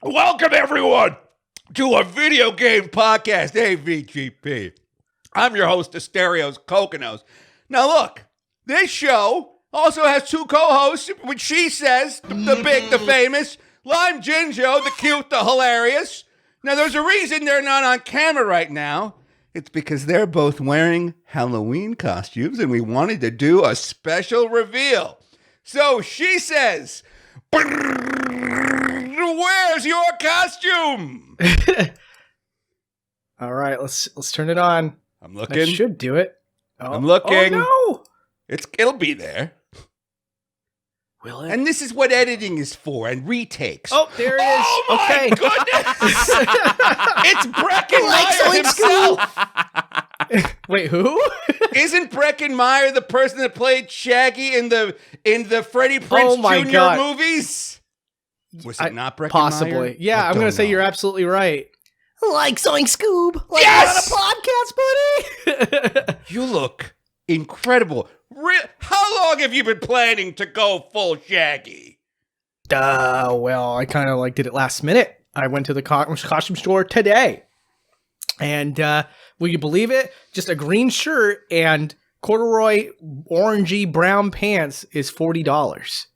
Welcome, everyone, to a video game podcast, AVGP. I'm your host, Asterios Kokonos. Now, look, this show also has two co-hosts, which Shesez, the big, the famous, LimeJinjo, the cute, the hilarious. Now, there's a reason they're not on camera right now. It's because they're both wearing Halloween costumes, and we wanted to do a special reveal. So, Shesez, where's your costume? All right, let's turn it on. I'm looking. That should do it. Oh, I'm looking. Oh, no. It'll be there. Will it? And this is what editing is for, and retakes. Oh, there it is. Oh my Okay. goodness! It's Breckenmeyer himself. Wait, who? Isn't Breckenmeyer the person that played Shaggy in the Freddie Prinze Jr. God. movies? Was it not Breckenmeyer? Possibly. Yeah, I'm going to say you're absolutely right. Like Zoink Scoob. Like Yes! on a podcast, buddy. You look incredible. How long have you been planning to go full Shaggy? Well, I kind of did it last minute. I went to the costume store today. And will you believe it? Just a green shirt and corduroy orangey brown pants is $40.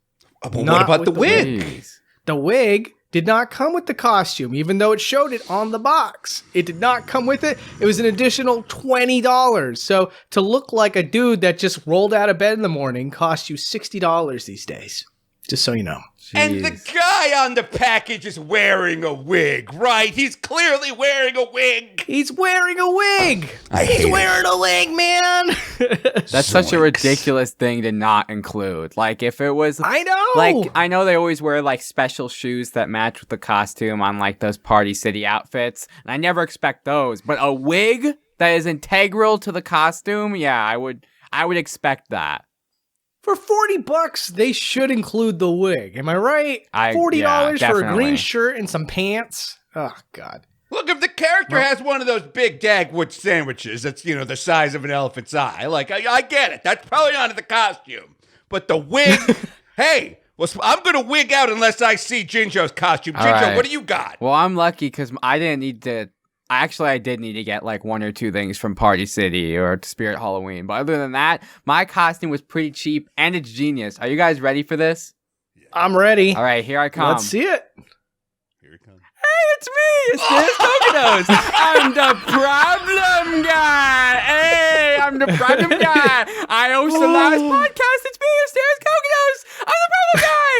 Well, what about the wig? Jeez. The wig did not come with the costume, even though it showed it on the box. It did not come with it. It was an additional $20. So to look like a dude that just rolled out of bed in the morning costs you $60 these days. Just so you know. And the guy on the package is wearing a wig, right? He's clearly wearing a wig. He's wearing a wig. He's wearing a wig, man. That's such a ridiculous thing to not include. Like, if it was... I know. Like, I know they always wear, special shoes that match with the costume on, those Party City outfits. And I never expect those. But a wig that is integral to the costume, yeah, I would expect that. For $40, they should include the wig. Am I right? $40 for a green shirt and some pants. Oh, God. Look, if the character has one of those big Dagwood sandwiches that's, the size of an elephant's eye, I get it. That's probably not in the costume. But the wig, hey, I'm going to wig out unless I see Jinjo's costume. Jinjo, right. what do you got? Well, I'm lucky because I didn't need to... Actually, I did need to get one or two things from Party City or Spirit Halloween. But other than that, my costume was pretty cheap and it's genius. Are you guys ready for this? I'm ready. All right, here I come. Let's see it. Here it comes. Hey, it's me, Asterios Kokonos. I'm the problem guy. Hey, I'm the problem guy. I host the Loudest Podcast. It's me, Asterios Kokonos. I'm the problem guy.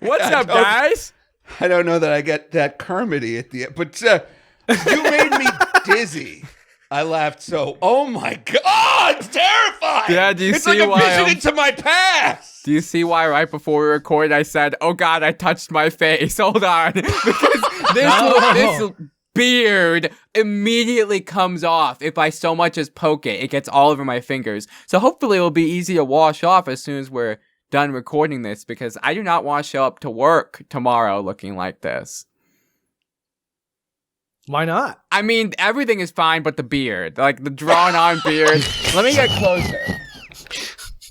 Yay! What's up, guys? I don't know that I get that Kermity at the end, but you made me dizzy. I laughed so. Oh my God! Oh, it's terrifying. Yeah, do you it's see like a why vision into my past. Do you see why right before we recorded I said, "Oh God, I touched my face." Hold on, because this beard immediately comes off if I so much as poke it. It gets all over my fingers. So hopefully it'll be easy to wash off as soon as we're done recording this, because I do not want to show up to work tomorrow looking like this. Why not? I mean, everything is fine but the beard. The drawn on beard. Let me get closer.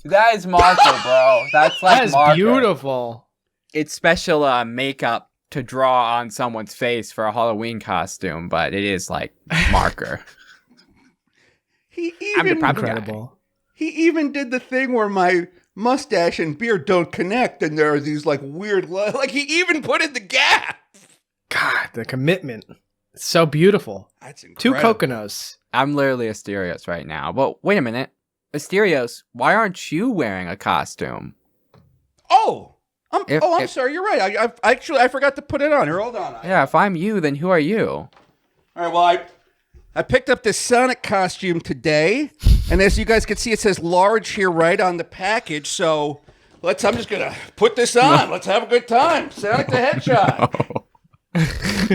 That is marker, bro. That's That is marker. beautiful. It's special makeup to draw on someone's face for a Halloween costume, but it is marker. I'm the problem guy. Incredible. He even did the thing where my mustache and beard don't connect, and there are these weird, he even put in the gap. God, the commitment. It's so beautiful. That's Two incredible. Kokonos. I'm literally Asterios right now. But wait a minute. Asterios, why aren't you wearing a costume? Oh, I'm sorry. You're right. I forgot to put it on. Here, hold on. Yeah, if I'm you, then who are you? All right. Well, I picked up this Sonic costume today, and as you guys can see, it says large here right on the package. So I'm just gonna put this on. Let's have a good time. Sonic the Hedgehog.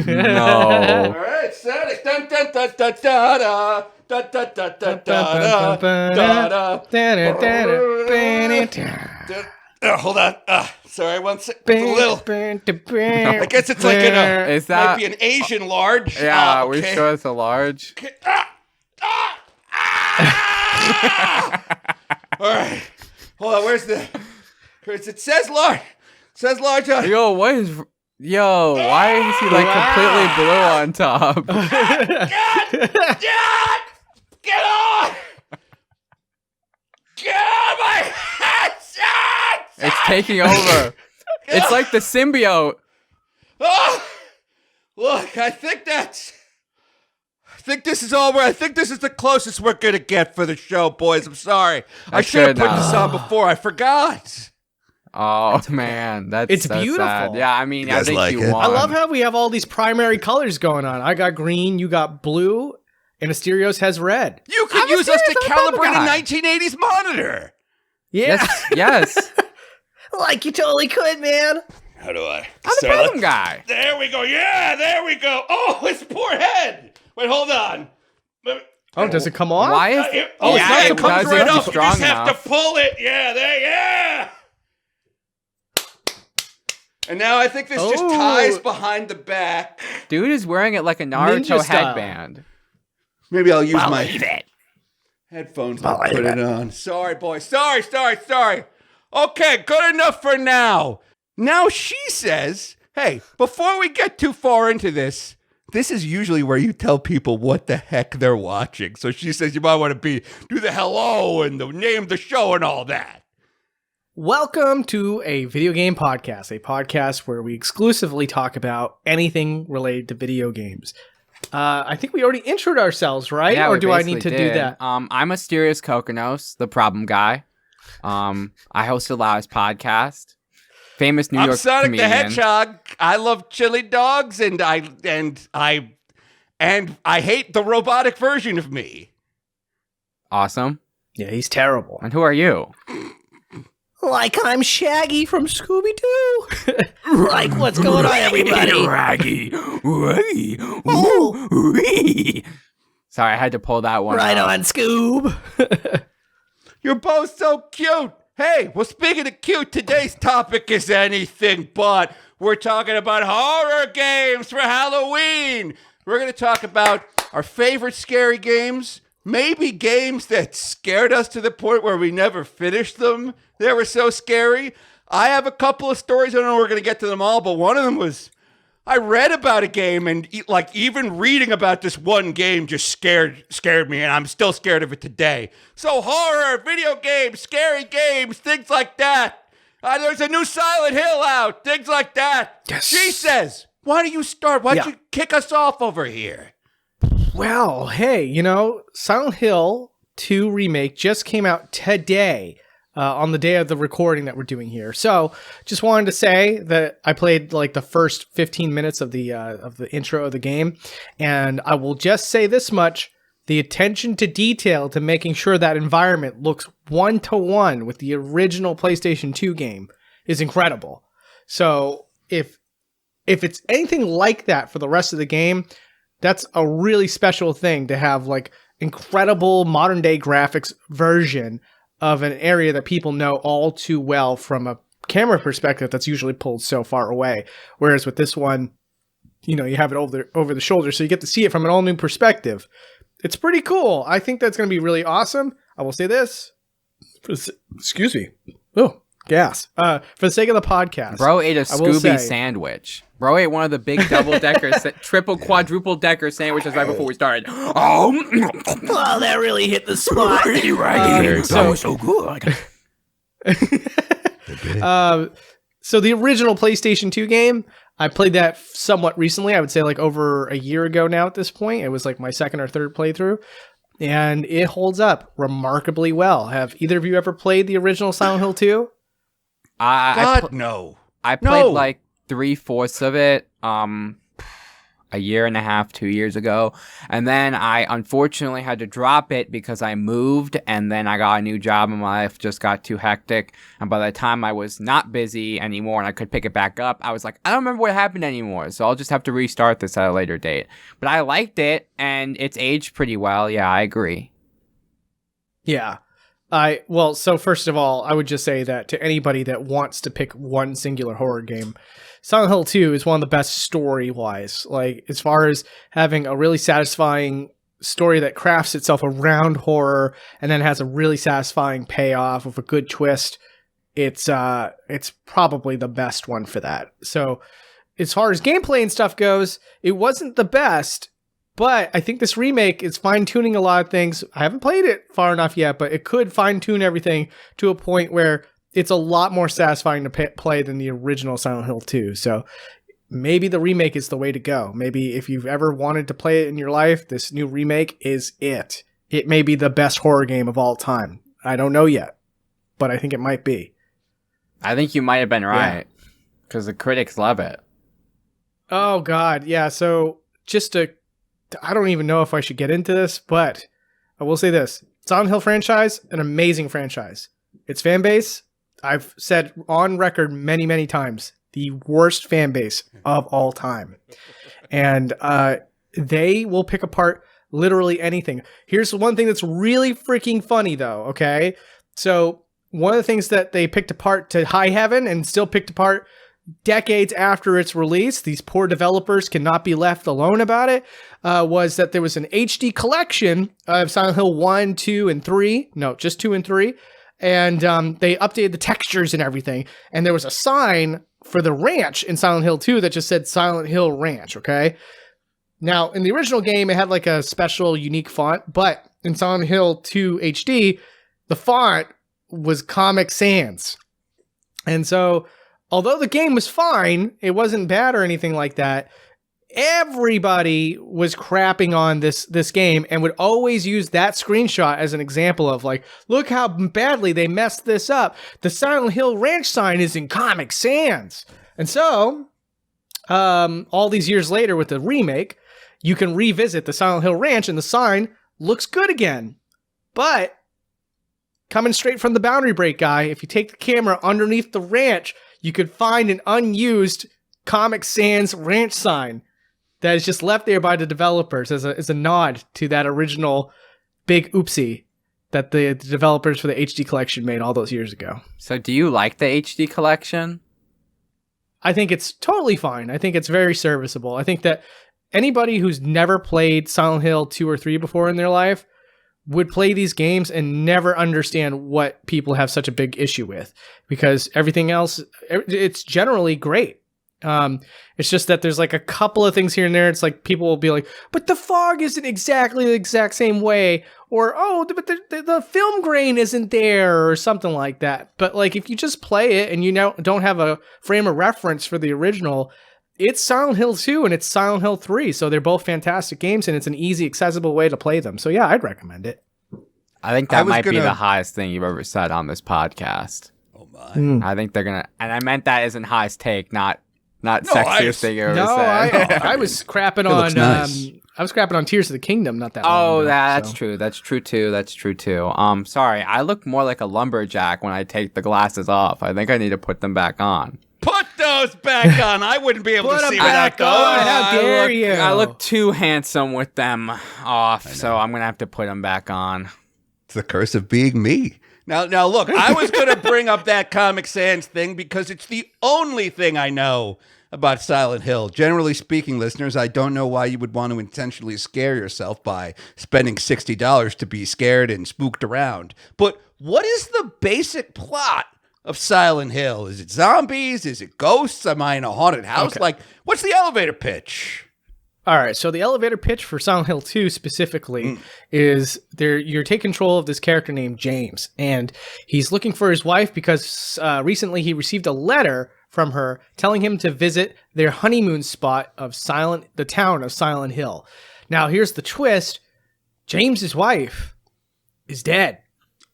No. All right, Sonic. Dun dun dun dun da da. Da, da, da, da, da, da, da. Hold on. Sorry, one sec. It's a little. I guess it's Is that might be an Asian large. Yeah, okay. we sure it's a large. Okay. All right. Hold on. Where's it says large. It says large on. Yo, what is Yo, why is he like completely blue on top? Get on! Get on my headset! It's taking over. It's like the symbiote. Oh, look, I think this is all. I think this is the closest we're gonna get for the show, boys. I'm sorry. I should have put this on before. I forgot. Oh man, it's so beautiful. Sad. Yeah, I mean, I think like you it? won. I love how we have all these primary colors going on. I got green, you got blue, and Asterios has red. You could use us to calibrate a 1980s monitor. Yeah. Yes. Like you totally could, man. How do I? I'm the problem guy. There we go. Yeah, there we go. Oh, his poor head. Wait, hold on. Oh, does it come off? Why is it it comes does right if up. you're strong You just enough. have to pull it. Yeah, there, yeah. And now I think this just ties behind the back. Dude is wearing it like a Naruto Ninja style. headband. Maybe I'll use my headphones to put it on. Sorry, boys. Sorry. Okay, good enough for now. Now she says, hey, before we get too far into this is usually where you tell people what the heck they're watching. So she says you might want to do the hello and the name of the show and all that. Welcome to a video game podcast, a podcast where we exclusively talk about anything related to video games. I think we already introed ourselves, right? Yeah, or we do I need to basically do did. that? I'm Asterios Kokonos, the problem guy. I host the Loudest Podcast. Famous New York Sonic comedian. the Hedgehog. I love chili dogs, and I hate the robotic version of me. Awesome. Yeah, he's terrible. And who are you? Like I'm Shaggy from Scooby-Doo. Like, what's going on, everybody? Raggy. Sorry, I had to pull that one Right out. on, Scoob. You're both so cute. Hey, well, speaking of cute, today's topic is anything but. We're talking about horror games for Halloween. We're going to talk about our favorite scary games, maybe games that scared us to the point where we never finished them. They were so scary. I have a couple of stories. I don't know if we're going to get to them all, but one of them was I read about a game, and like even reading about this one game just scared me, and I'm still scared of it today. So horror, video games, scary games, things like that. There's a new Silent Hill out, things like that. Yes. She says, why don't you start? Why don't you kick us off over here? Well, hey, Silent Hill 2 Remake just came out today. On the day of the recording that we're doing here. So just wanted to say that I played like the first 15 minutes of the intro of the game. And I will just say this much. The attention to detail to making sure that environment looks 1-to-1 with the original PlayStation 2 game is incredible. So if it's anything like that for the rest of the game, that's a really special thing to have like incredible modern day graphics version of an area that people know all too well from a camera perspective that's usually pulled so far away. Whereas with this one, you have it over the shoulder, so you get to see it from an all new perspective. It's pretty cool. I think that's going to be really awesome. I will say this. Excuse me. Oh, gas. For the sake of the podcast. Bro ate a Scooby sandwich. Bro ate one of the big double-decker, triple, quadruple-decker sandwiches right before we started. Oh, well, that really hit the spot. That was so good. So the original PlayStation 2 game, I played that somewhat recently. I would say like over a year ago now at this point. It was like my second or third playthrough. And it holds up remarkably well. Have either of you ever played the original Silent Hill 2? No. I played like 3/4 of it a year and a half, 2 years ago. And then I unfortunately had to drop it because I moved and then I got a new job and my life just got too hectic. And by the time I was not busy anymore and I could pick it back up, I was like, I don't remember what happened anymore. So I'll just have to restart this at a later date. But I liked it and it's aged pretty well. Yeah, I agree. Yeah. So first of all, I would just say that to anybody that wants to pick one singular horror game, Silent Hill 2 is one of the best story-wise. Like, as far as having a really satisfying story that crafts itself around horror and then has a really satisfying payoff with a good twist, it's probably the best one for that. So as far as gameplay and stuff goes, it wasn't the best, but I think this remake is fine-tuning a lot of things. I haven't played it far enough yet, but it could fine-tune everything to a point where it's a lot more satisfying to play than the original Silent Hill 2. So maybe the remake is the way to go. Maybe if you've ever wanted to play it in your life, this new remake is it. It may be the best horror game of all time. I don't know yet, but I think it might be. I think you might have been right, because the critics love it. Oh, God. Yeah, so I don't even know if I should get into this, but I will say this. Silent Hill franchise, an amazing franchise. Its fan base, I've said on record many, many times, the worst fan base of all time. And they will pick apart literally anything. Here's one thing that's really freaking funny, though, okay? So one of the things that they picked apart to high heaven and still picked apart decades after its release, these poor developers cannot be left alone about it, was that there was an HD collection of Silent Hill 1, 2, and 3. No, just 2 and 3. And they updated the textures and everything. And there was a sign for the ranch in Silent Hill 2 that just said Silent Hill Ranch, okay? Now, in the original game, it had like a special unique font, but in Silent Hill 2 HD, the font was Comic Sans. And so, although the game was fine, it wasn't bad or anything like that, everybody was crapping on this game and would always use that screenshot as an example of like, look how badly they messed this up. The Silent Hill Ranch sign is in Comic Sans. And so, all these years later with the remake, you can revisit the Silent Hill Ranch and the sign looks good again. But coming straight from the Boundary Break guy, if you take the camera underneath the ranch, you could find an unused Comic Sans ranch sign that is just left there by the developers as a nod to that original big oopsie that the developers for the HD collection made all those years ago. So do you like the HD collection? I think it's totally fine. I think it's very serviceable. I think that anybody who's never played Silent Hill 2 or 3 before in their life would play these games and never understand what people have such a big issue with, because everything else, it's generally great. It's just that there's like a couple of things here and there. It's like people will be like, but the fog isn't exactly the exact same way, or, oh, but the film grain isn't there, or something like that. But like, if you just play it and you don't have a frame of reference for the original, it's Silent Hill 2 and it's Silent Hill 3. So they're both fantastic games and it's an easy, accessible way to play them. So yeah, I'd recommend it. I think that might be the highest thing you've ever said on this podcast. Oh my. I think they're going to, and I meant that as in highest take, not sexiest thing you ever said. I was crapping on, nice. I was crapping on Tears of the Kingdom not that long ago. That's true. That's true too. Sorry, I look more like a lumberjack when I take the glasses off. I think I need to put them back on. Put those back on. I wouldn't be able to see without those. How dare you? I look too handsome with them off, so I'm going to have to put them back on. It's the curse of being me. Now look, I was going to bring up that Comic Sans thing because it's the only thing I know about Silent Hill. Generally speaking, listeners, I don't know why you would want to intentionally scare yourself by spending $60 to be scared and spooked around. But what is the basic plot of Silent Hill? Is it zombies? Is it ghosts? Am I in a haunted house? Okay. Like, what's the elevator pitch? All right, so the elevator pitch for Silent Hill 2 specifically is you're taking control of this character named James, and he's looking for his wife because recently he received a letter from her telling him to visit their honeymoon spot of the town of Silent Hill. Now, here's the twist. James's wife is dead.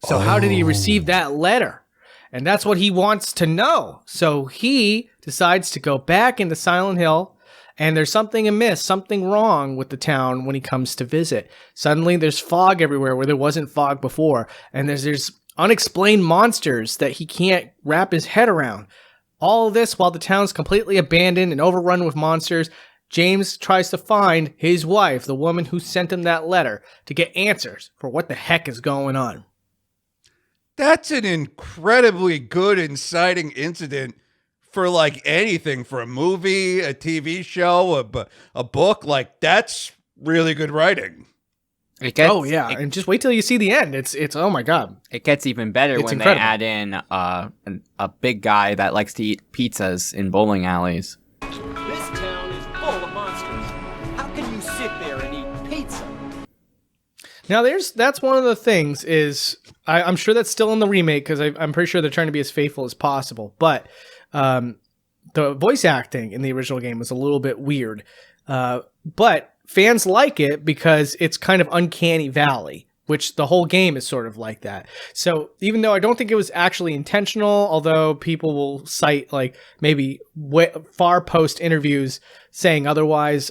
So how did he receive that letter? And that's what he wants to know. So he decides to go back into Silent Hill, and there's something amiss, something wrong with the town when he comes to visit. Suddenly there's fog everywhere where there wasn't fog before, and there's unexplained monsters that he can't wrap his head around. All of this while the town's completely abandoned and overrun with monsters. James tries to find his wife, the woman who sent him that letter, to get answers for what the heck is going on. That's an incredibly good, inciting incident for like anything, for a movie, a TV show, a book. Like, that's really good writing. And just wait till you see the end. It's oh my god. It gets even better when incredible. They add in a big guy that likes to eat pizzas in bowling alleys. This Now, that's one of the things is I'm sure that's still in the remake because I'm pretty sure they're trying to be as faithful as possible. But the voice acting in the original game was a little bit weird. But fans like it because it's kind of uncanny valley, which the whole game is sort of like that. So even though I don't think it was actually intentional, although people will cite like maybe far post interviews saying otherwise,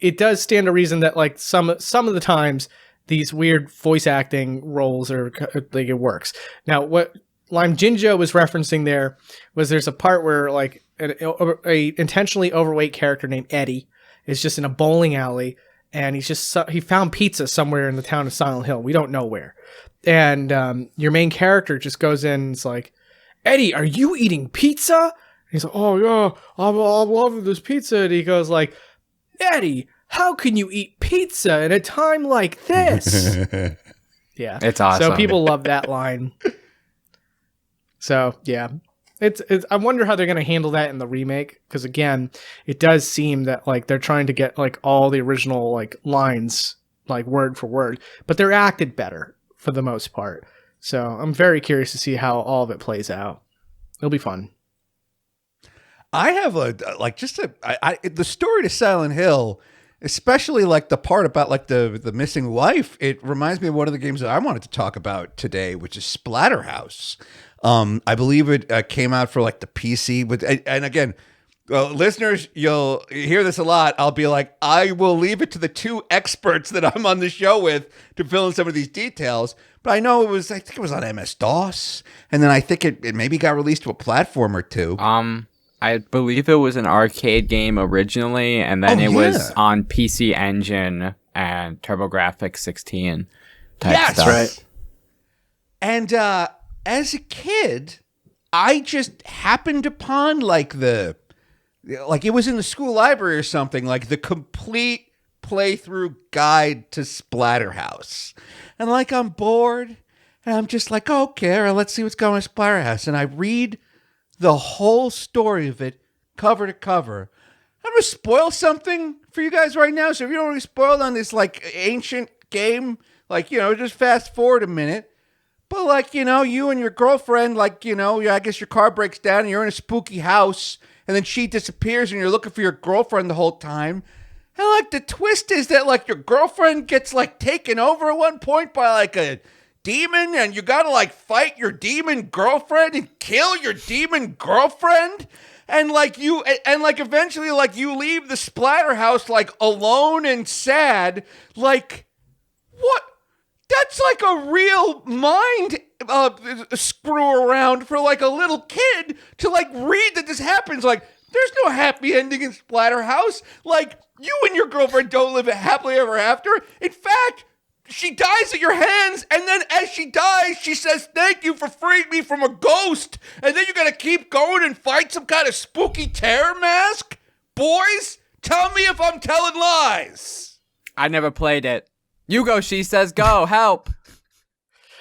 it does stand to reason that like some of the times these weird voice acting roles are like it works. Now what LimeJinjo was referencing there was there's a part where like a intentionally overweight character named Eddie is just in a bowling alley, and he found pizza somewhere in the town of Silent Hill. We don't know where. And your main character just goes in and it's like, Eddie, are you eating pizza? And he's like, oh yeah, I'm loving this pizza. And he goes like, Eddie, how can you eat pizza at a time like this? Yeah. It's awesome. So people love that line. So yeah. It's I wonder how they're going to handle that in the remake, because again, it does seem that like they're trying to get like all the original like lines like word for word, but they're acted better for the most part. So I'm very curious to see how all of it plays out. It'll be fun. I have the story to Silent Hill, especially like the part about like the missing wife. It reminds me of one of the games that I wanted to talk about today, which is Splatterhouse. I believe it came out for like the PC and again, listeners, you'll hear this a lot. I'll be like, I will leave it to the two experts that I'm on the show with to fill in some of these details. But I know I think it was on MS-DOS, and then I think it maybe got released to a platform or two. I believe it was an arcade game originally, and then it was on PC Engine and TurboGrafx 16 type stuff. Right. And as a kid, I just happened upon like it was in the school library or something, like the complete playthrough guide to Splatterhouse. And like I'm bored, and I'm just like, okay, let's see what's going on in Splatterhouse. And I read the whole story of it, cover to cover. I'm going to spoil something for you guys right now. So if you don't want to be spoiled on this like ancient game, like, just fast forward a minute. But like, you and your girlfriend, like, I guess your car breaks down and you're in a spooky house, and then she disappears and you're looking for your girlfriend the whole time. And like the twist is that like your girlfriend gets like taken over at one point by like a demon, and you gotta like fight your demon girlfriend and kill your demon girlfriend. And like eventually like you leave the Splatterhouse like alone and sad. Like, what? That's like a real mind screw around for like a little kid to like read that this happens. Like, there's no happy ending in Splatterhouse. Like, you and your girlfriend don't live happily ever after. In fact, she dies at your hands, and then as she dies, she says, thank you for freeing me from a ghost. And then you're going to keep going and fight some kind of spooky terror mask? Boys, tell me if I'm telling lies. I never played it. You go, she says, go, help.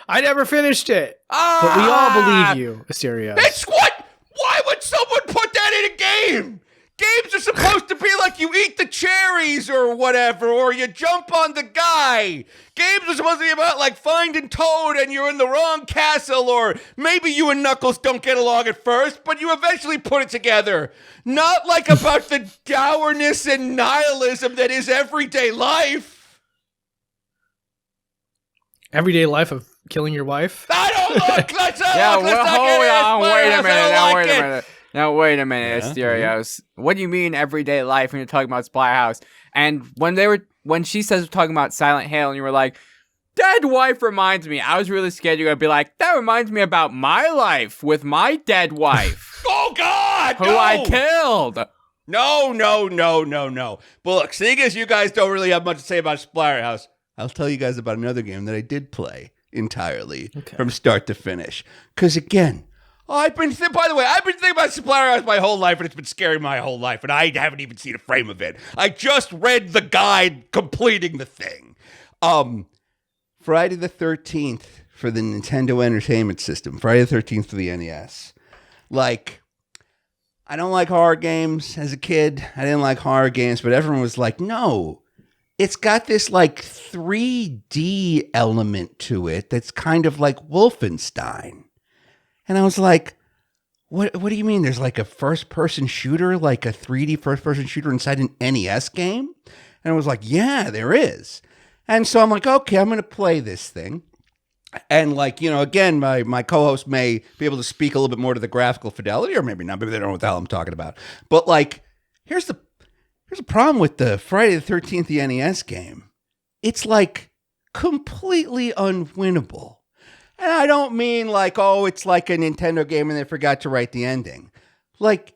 I never finished it. But we all believe you, Asterios. That's what? Why would someone put that in a game? Games are supposed to be like you eat the cherries or whatever, or you jump on the guy. Games are supposed to be about like finding Toad and you're in the wrong castle, or maybe you and Knuckles don't get along at first, but you eventually put it together. Not like about the dourness and nihilism that is everyday life. Everyday life of killing your wife? I don't look. Let's not hold on. Wait a minute. Now, wait a minute, Yeah, Asterios. What do you mean everyday life when you're talking about Splatterhouse? And when she says talking about Silent Hill, and you were like, dead wife reminds me, I was really scared you were going to be like, that reminds me about my life with my dead wife. Oh, God! Who I killed. No. But look, seeing as you guys don't really have much to say about Splatterhouse, I'll tell you guys about another game that I did play entirely from start to finish. Because again, I've been thinking about Splatterhouse my whole life, and it's been scary my whole life, and I haven't even seen a frame of it. I just read the guide completing the thing. Friday the 13th for the Nintendo Entertainment System. Friday the 13th for the NES. Like, I don't like horror games as a kid. I didn't like horror games, but everyone was like, no, it's got this like 3D element to it that's kind of like Wolfenstein. And I was like, what do you mean there's like a first-person shooter, like a 3D first-person shooter inside an NES game? And I was like, yeah, there is. And so I'm like, okay, I'm going to play this thing. And like, you know, again, my co-host may be able to speak a little bit more to the graphical fidelity, or maybe not. Maybe they don't know what the hell I'm talking about. But like, here's the problem with the Friday the 13th, the NES game. It's like completely unwinnable. And I don't mean like, oh, it's like a Nintendo game and they forgot to write the ending. Like,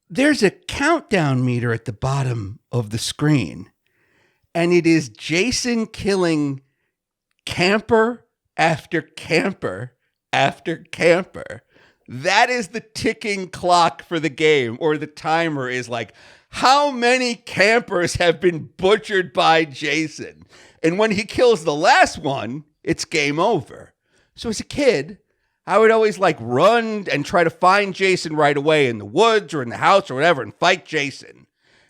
there's a countdown meter at the bottom of the screen. And it is Jason killing camper after camper after camper. That is the ticking clock for the game, or the timer is like, how many campers have been butchered by Jason? And when he kills the last one, it's game over. So as a kid, I would always like run and try to find Jason right away in the woods or in the house or whatever and fight Jason.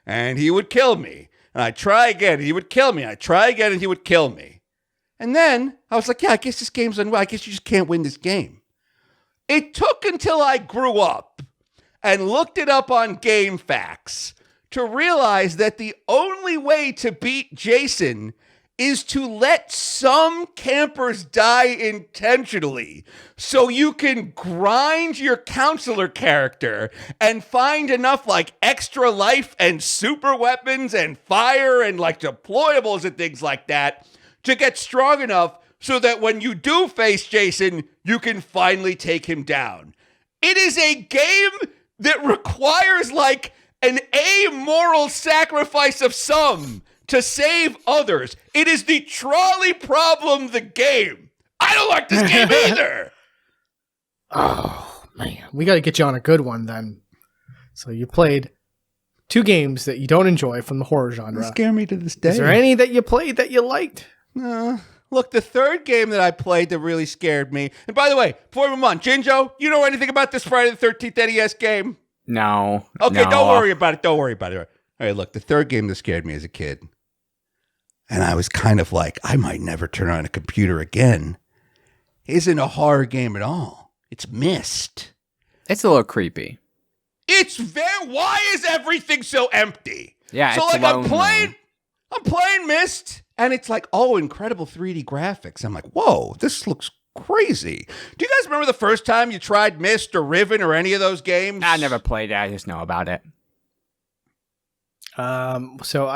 And he would kill me. And I'd try again, and he would kill me. I'd try again, and he would kill me. And then I was like, yeah, I guess this game's unwell. I guess you just can't win this game. It took until I grew up and looked it up on GameFAQs to realize that the only way to beat Jason is to let some campers die intentionally so you can grind your counselor character and find enough like extra life and super weapons and fire and like deployables and things like that to get strong enough so that when you do face Jason, you can finally take him down. It is a game that requires like an amoral sacrifice of some to save others. It is the trolley problem, the game. I don't like this game either. Oh, man. We got to get you on a good one then. So you played 2 games that you don't enjoy from the horror genre. They scare me to this day. Is there any that you played that you liked? Look, the third game that I played that really scared me. And by the way, before we move on, Jinjo, you know anything about this Friday the 13th NES game? No. Okay, no. Don't worry about it. All right, look, the third game that scared me as a kid, and I was kind of like, I might never turn on a computer again, isn't a horror game at all. It's MYST. It's a little creepy. It's why is everything so empty? Yeah, so it's like lonely. I'm playing MYST, and it's like, oh, incredible 3D graphics. I'm like, whoa, this looks crazy. Do you guys remember the first time you tried MYST or Riven or any of those games? I never played it. I just know about it. So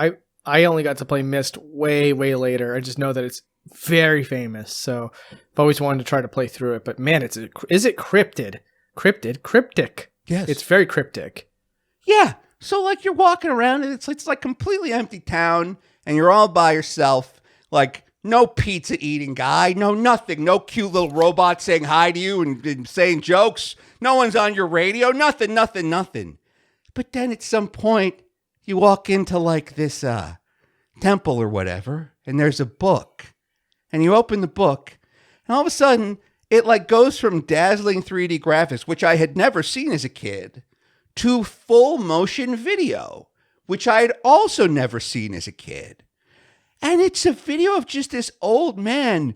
I only got to play MYST way later. I just know that it's very famous. So I've always wanted to try to play through it. But man, is it cryptic? Yes. It's very cryptic. Yeah. So like you're walking around and it's like completely empty town and you're all by yourself. Like no pizza eating guy, no nothing, no cute little robot saying hi to you and saying jokes. No one's on your radio, nothing. But then at some point you walk into like this temple or whatever and there's a book and you open the book and all of a sudden it like goes from dazzling 3D graphics, which I had never seen as a kid, to full motion video, which I had also never seen as a kid. And it's a video of just this old man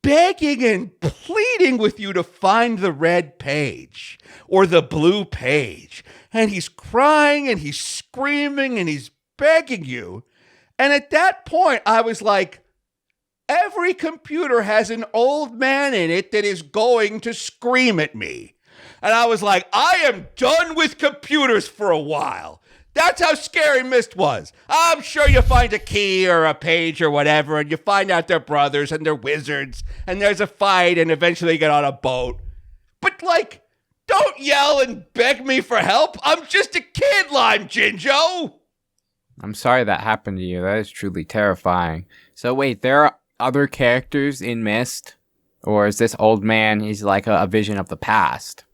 begging and pleading with you to find the red page or the blue page. And he's crying and he's screaming and he's begging you. And at that point, I was like, every computer has an old man in it that is going to scream at me. And I was like, I am done with computers for a while. That's how scary MYST was. I'm sure you find a key or a page or whatever, and you find out they're brothers and they're wizards, and there's a fight, and eventually you get on a boat. But, like, don't yell and beg me for help. I'm just a kid, LimeJinjo. I'm sorry that happened to you. That is truly terrifying. So wait, there are other characters in MYST? Or is this old man, he's like a vision of the past?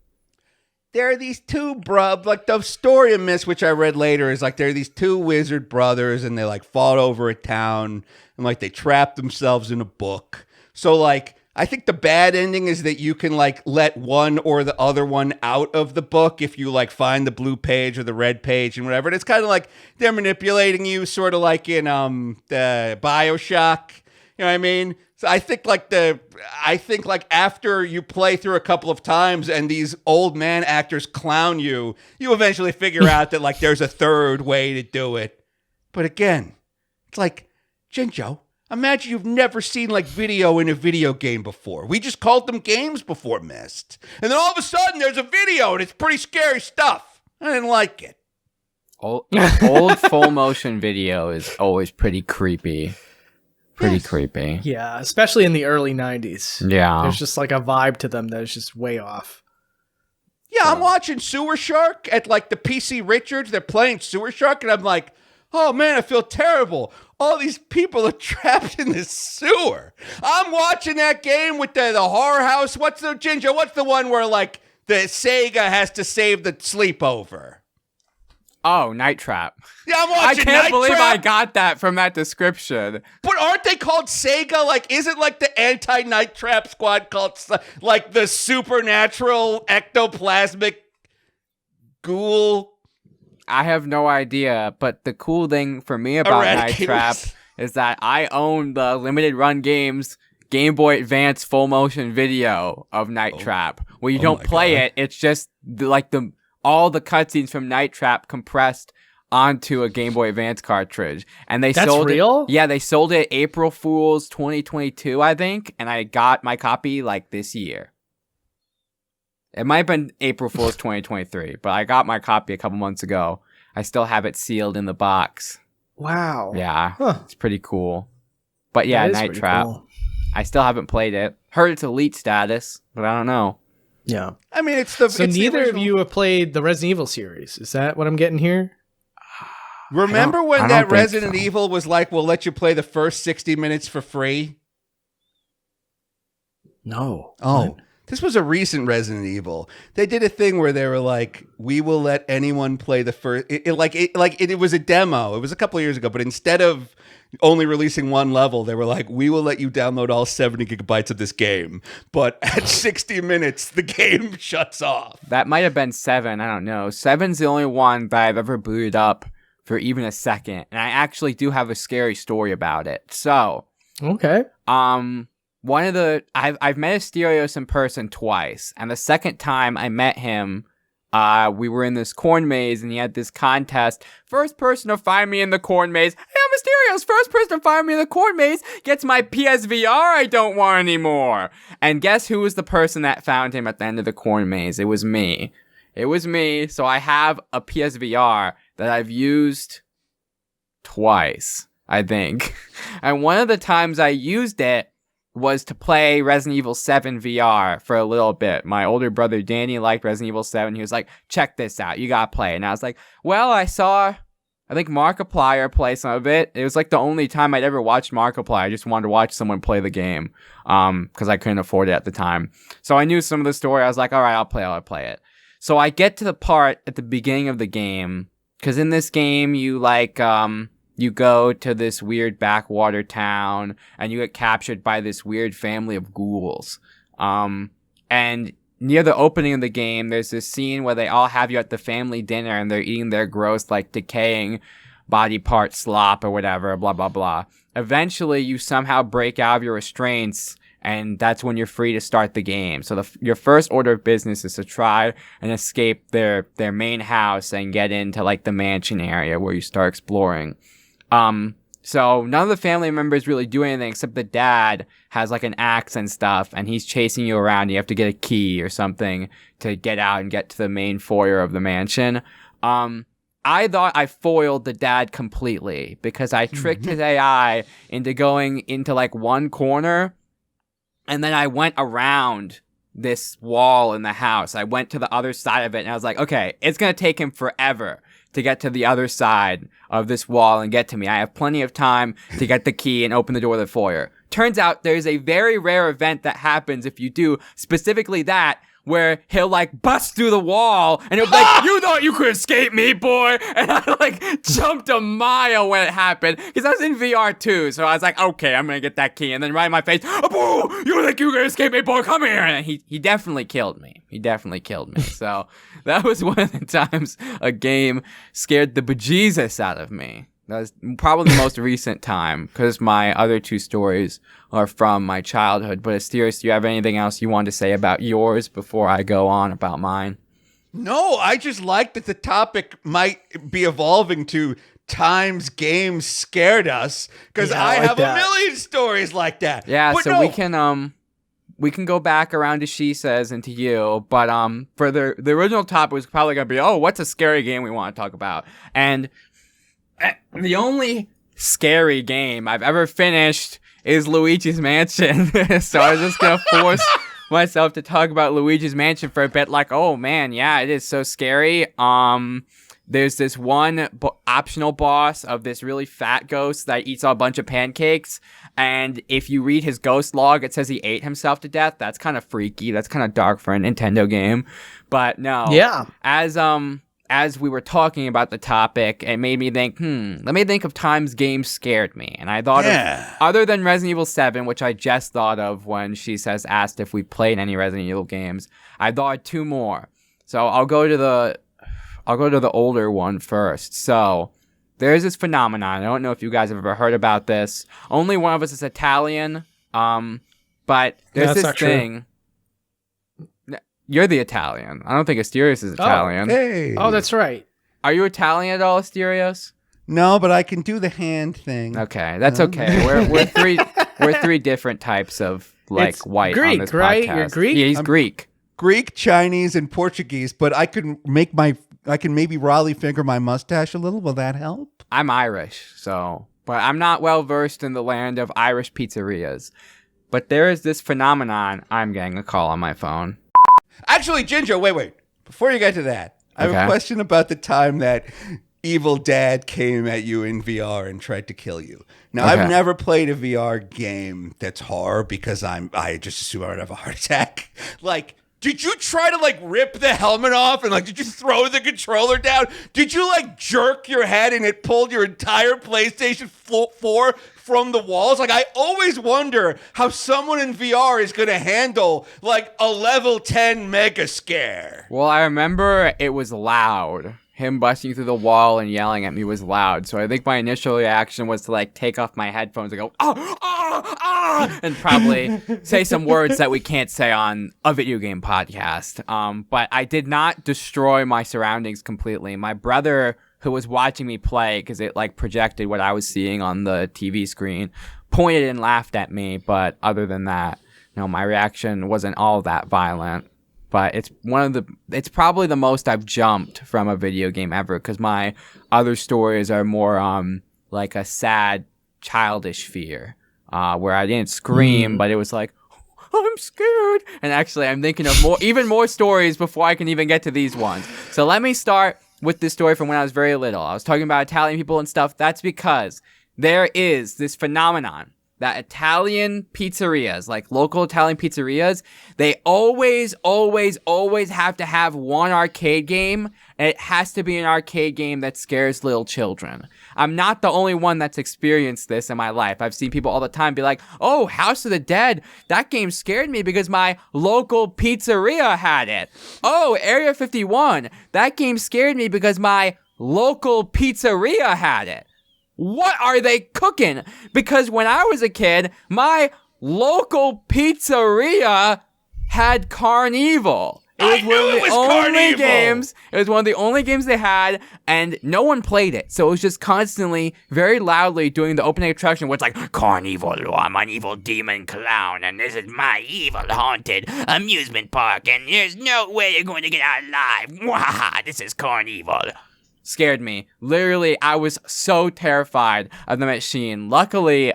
There are these two like the story of MYST, which I read later, is like there are these two wizard brothers and they like fought over a town and like they trapped themselves in a book. So like I think the bad ending is that you can like let one or the other one out of the book if you like find the blue page or the red page and whatever. And it's kind of like they're manipulating you, sort of like in the BioShock. You know what I mean? So I think like after you play through a couple of times and these old man actors clown you, you eventually figure out that like there's a third way to do it. But again, it's like, Jinjo, imagine you've never seen like video in a video game before. We just called them games before MYST. And then all of a sudden there's a video and it's pretty scary stuff. I didn't like it. Old full motion video is always pretty creepy. Creepy. Yeah, especially in the early 90s. Yeah. There's just like a vibe to them that is just way off. Yeah, I'm watching Sewer Shark at like the PC Richards. They're playing Sewer Shark and I'm like, oh man, I feel terrible. All these people are trapped in this sewer. I'm watching that game with the horror house. What's the one where like the Sega has to save the sleepover? Oh, Night Trap. Yeah, I'm watching I can't Night believe Trap. I got that from that description. But aren't they called Sega? Like, isn't like the anti-Night Trap squad called like the supernatural ectoplasmic ghoul? I have no idea, but the cool thing for me about Night Trap is that I own the limited run games Game Boy Advance full motion video of Night Trap. Where you don't play it, it's just like all the cutscenes from Night Trap compressed onto a Game Boy Advance cartridge. And they That's sold real? it. Yeah, they sold it April Fool's 2022, I think, and I got my copy like this year. It might have been April Fool's 2023, but I got my copy a couple months ago. I still have it sealed in the box. Wow. Yeah, Huh. It's pretty cool. But yeah, That is Night pretty Trap. cool. I still haven't played it. Heard it's elite status, but I don't know. Yeah. I mean, So it's the neither of original. you have played the Resident Evil series. Is that what I'm getting here? Remember I when don't that think Resident so. Evil was like, we'll let you play the first 60 minutes for free? No. Oh, this was a recent Resident Evil. They did a thing where they were like, we will let anyone play the first. It was a demo. It was a couple of years ago, but instead of only releasing one level, they were like, we will let you download all 70 gigabytes of this game. But at 60 minutes, the game shuts off. That might have been 7. I don't know. 7's the only one that I've ever booted up for even a second. And I actually do have a scary story about it. So, Okay. one of the I've met Asterios in person twice, and the second time I met him, we were in this corn maze, and he had this contest. First person to find me in the corn maze. Hey, I'm Asterios. First person to find me in the corn maze gets my PSVR I don't want anymore. And guess who was the person that found him at the end of the corn maze? It was me. So I have a PSVR that I've used twice, I think. And one of the times I used it was to play Resident Evil 7 VR for a little bit. My older brother Danny liked Resident Evil 7. He was like, check this out. You gotta play it. And I was like, well, I think Markiplier play some of it. It was like the only time I'd ever watched Markiplier. I just wanted to watch someone play the game because I couldn't afford it at the time. So I knew some of the story. I was like, all right, I'll play it. So I get to the part at the beginning of the game, because in this game, you you go to this weird backwater town, and you get captured by this weird family of ghouls. And near the opening of the game, there's this scene where they all have you at the family dinner, and they're eating their gross, like, decaying body part slop or whatever, blah, blah, blah. Eventually, you somehow break out of your restraints, and that's when you're free to start the game. So your first order of business is to try and escape their main house and get into, like, the mansion area where you start exploring. So none of the family members really do anything except the dad has like an axe and stuff, and he's chasing you around. You have to get a key or something to get out and get to the main foyer of the mansion. I thought I foiled the dad completely because I tricked his AI into going into like one corner, and then I went around this wall in the house. I went to the other side of it, and I was like, okay, it's going to take him forever to get to the other side of this wall and get to me. I have plenty of time to get the key and open the door of the foyer. Turns out there's a very rare event that happens if you do specifically that, where he'll like bust through the wall and he'll be like, you thought you could escape me, boy. And I like jumped a mile when it happened because I was in VR too. So I was like, okay, I'm going to get that key. And then right in my face, oh, boo, you think you could escape me, boy? Come here. And he definitely killed me. So that was one of the times a game scared the bejesus out of me. That was probably the most recent time because my other two stories are from my childhood. But Asterios, do you have anything else you want to say about yours before I go on about mine? No, I just like that the topic might be evolving to times games scared us because I have a million stories like that. Yeah, but so no. we can go back around to Shesez and to you, but for the original topic was probably gonna be, what's a scary game we want to talk about? And the only scary game I've ever finished is Luigi's Mansion. So I was just going to force myself to talk about Luigi's Mansion for a bit. Like, oh man, yeah, it is so scary. There's this one optional boss of this really fat ghost that eats a bunch of pancakes. And if you read his ghost log, it says he ate himself to death. That's kind of freaky. That's kind of dark for a Nintendo game. But no. Yeah. As we were talking about the topic, it made me think, let me think of times games scared me. And I thought of, other than Resident Evil 7, which I just thought of when Shesez asked if we played any Resident Evil games, I thought of two more. So I'll go to the older one first. So there's this phenomenon. I don't know if you guys have ever heard about this. Only one of us is Italian. But there's this thing. True. You're the Italian. I don't think Asterios is Italian. Oh, hey. Oh, that's right. Are you Italian at all, Asterios? No, but I can do the hand thing. Okay, that's okay. We're three different types of it's white Greek, on this right? podcast. You're Greek? Yeah, he's Greek. Greek, Chinese, and Portuguese, but I can maybe Raleigh finger my mustache a little. Will that help? I'm Irish, but I'm not well versed in the land of Irish pizzerias. But there is this phenomenon. I'm getting a call on my phone. Actually, Jinjo, wait. Before you get to that, I have a question about the time that Evil Dad came at you in VR and tried to kill you. Now, I've never played a VR game that's horror because I just assume I would have a heart attack. Like, did you try to, rip the helmet off and, did you throw the controller down? Did you, jerk your head and it pulled your entire PlayStation 4 from the walls? I always wonder how someone in VR is going to handle, a level 10 mega scare. Well, I remember it was loud. Him busting through the wall and yelling at me was loud. So I think my initial reaction was to take off my headphones and go, and probably say some words that we can't say on a video game podcast. But I did not destroy my surroundings completely. My brother, who was watching me play, because it projected what I was seeing on the TV screen, pointed and laughed at me. But other than that, my reaction wasn't all that violent. But it's probably the most I've jumped from a video game ever, because my other stories are more a sad, childish fear, where I didn't scream, but it was I'm scared. And actually, I'm thinking of even more stories before I can even get to these ones. So let me start with this story from when I was very little. I was talking about Italian people and stuff. That's because there is this phenomenon that Italian pizzerias, local Italian pizzerias, they always have to have one arcade game, and it has to be an arcade game that scares little children. I'm not the only one that's experienced this in my life. I've seen people all the time be like, oh, House of the Dead, that game scared me because my local pizzeria had it. Oh, Area 51, that game scared me because my local pizzeria had it. What are they cooking? Because when I was a kid, my local pizzeria had Carnevil. It was one of the only games they had, and no one played it. So it was just constantly, very loudly doing the opening attraction where it's Carnevil, I'm an evil demon clown, and this is my evil haunted amusement park, and there's no way you're going to get out alive. Waha, this is Carnevil. Scared me. Literally, I was so terrified of the machine. Luckily,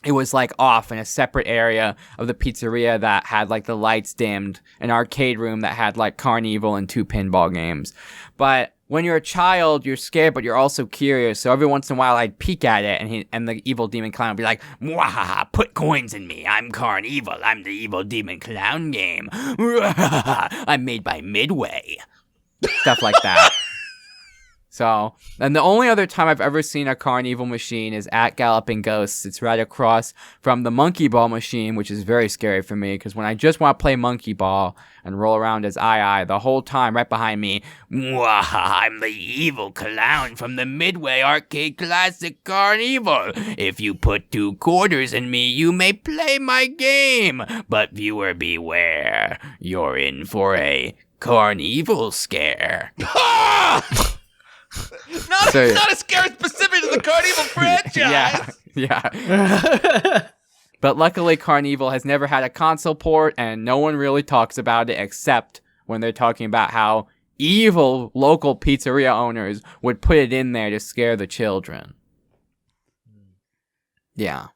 it was off in a separate area of the pizzeria that had the lights dimmed, an arcade room that had Carnevil and 2 pinball games. But when you're a child, you're scared, but you're also curious. So every once in a while, I'd peek at it, and the evil demon clown would be like, "Mwahaha, put coins in me. I'm Carnevil. I'm the evil demon clown game. I'm made by Midway." Stuff like that. So, and the only other time I've ever seen a Carnevil machine is at Galloping Ghosts. It's right across from the Monkey Ball machine, which is very scary for me, because when I just want to play Monkey Ball and roll around as I, the whole time right behind me, I'm the evil clown from the Midway Arcade Classic Carnevil. If you put 2 quarters in me, you may play my game. But viewer beware, you're in for a Carnevil scare. Not a scare specific to the Carnevil franchise. Yeah. But luckily, Carnevil has never had a console port, and no one really talks about it except when they're talking about how evil local pizzeria owners would put it in there to scare the children. Yeah.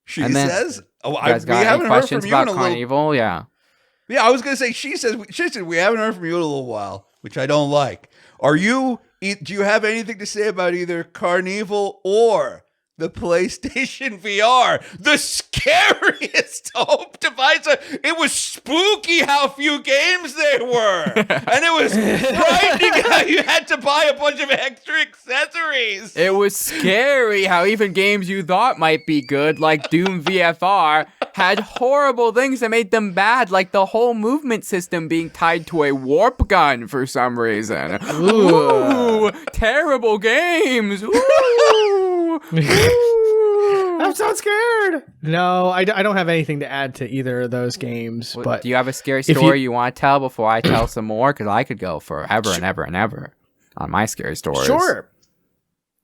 She and then, says, "Oh, we haven't heard questions from you about Carnevil." Yeah. Yeah, I was gonna say. She said, we haven't heard from you in a little while, which I don't like. Do you have anything to say about either Carnevil or the PlayStation VR? The scariest home device. It was spooky how few games there were. And it was frightening how you had to buy a bunch of extra accessories. It was scary how even games you thought might be good, like Doom VFR, had horrible things that made them bad, like the whole movement system being tied to a warp gun for some reason. Ooh, terrible games. Ooh. I'm so scared. No, I don't have anything to add to either of those games. But do you have a scary story you want to tell before I tell some more? Because I could go forever and ever and ever on my scary stories. Sure.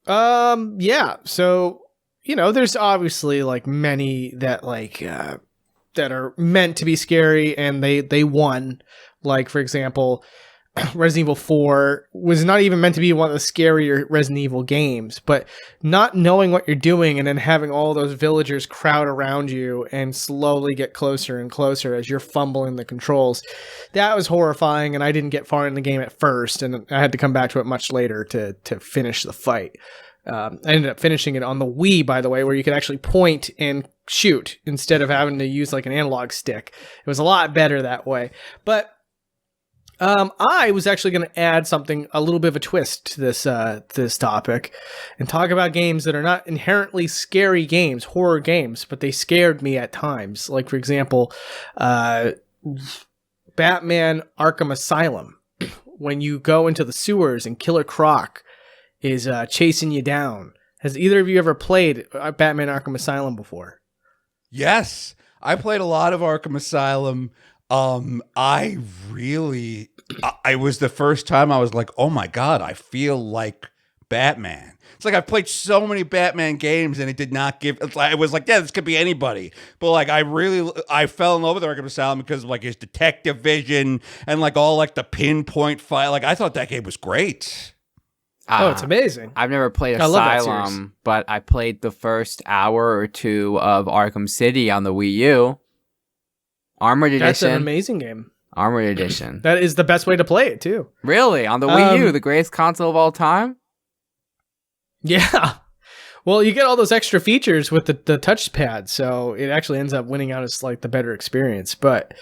Yeah. So, there's obviously like many that that are meant to be scary and they won. Like, for example, Resident Evil 4 was not even meant to be one of the scarier Resident Evil games, but not knowing what you're doing and then having all those villagers crowd around you and slowly get closer and closer as you're fumbling the controls, that was horrifying, and I didn't get far in the game at first, and I had to come back to it much later to finish the fight. I ended up finishing it on the Wii, by the way, where you could actually point and shoot instead of having to use like an analog stick. It was a lot better that way. But I was actually going to add something, a little bit of a twist to this topic, and talk about games that are not inherently scary games, horror games, but they scared me at times. Like, for example, Batman Arkham Asylum. When you go into the sewers and Killer Croc is chasing you down. Has either of you ever played Batman Arkham Asylum before? Yes, I played a lot of Arkham Asylum. It was the first time I was like, oh my God, I feel like Batman. It's like I've played so many Batman games and it did not give, it was like, yeah, this could be anybody. But like, I fell in love with Arkham Asylum because of like his detective vision and like all like the pinpoint fight. Like I thought that game was great. Oh, it's amazing. I've never played Asylum, but I played the first hour or two of Arkham City on the Wii U. Armored Edition. That's an amazing game. Armored Edition. That is the best way to play it, too. Really? On the Wii U, the greatest console of all time? Yeah. Well, you get all those extra features with the touchpad, so it actually ends up winning out as like the better experience. But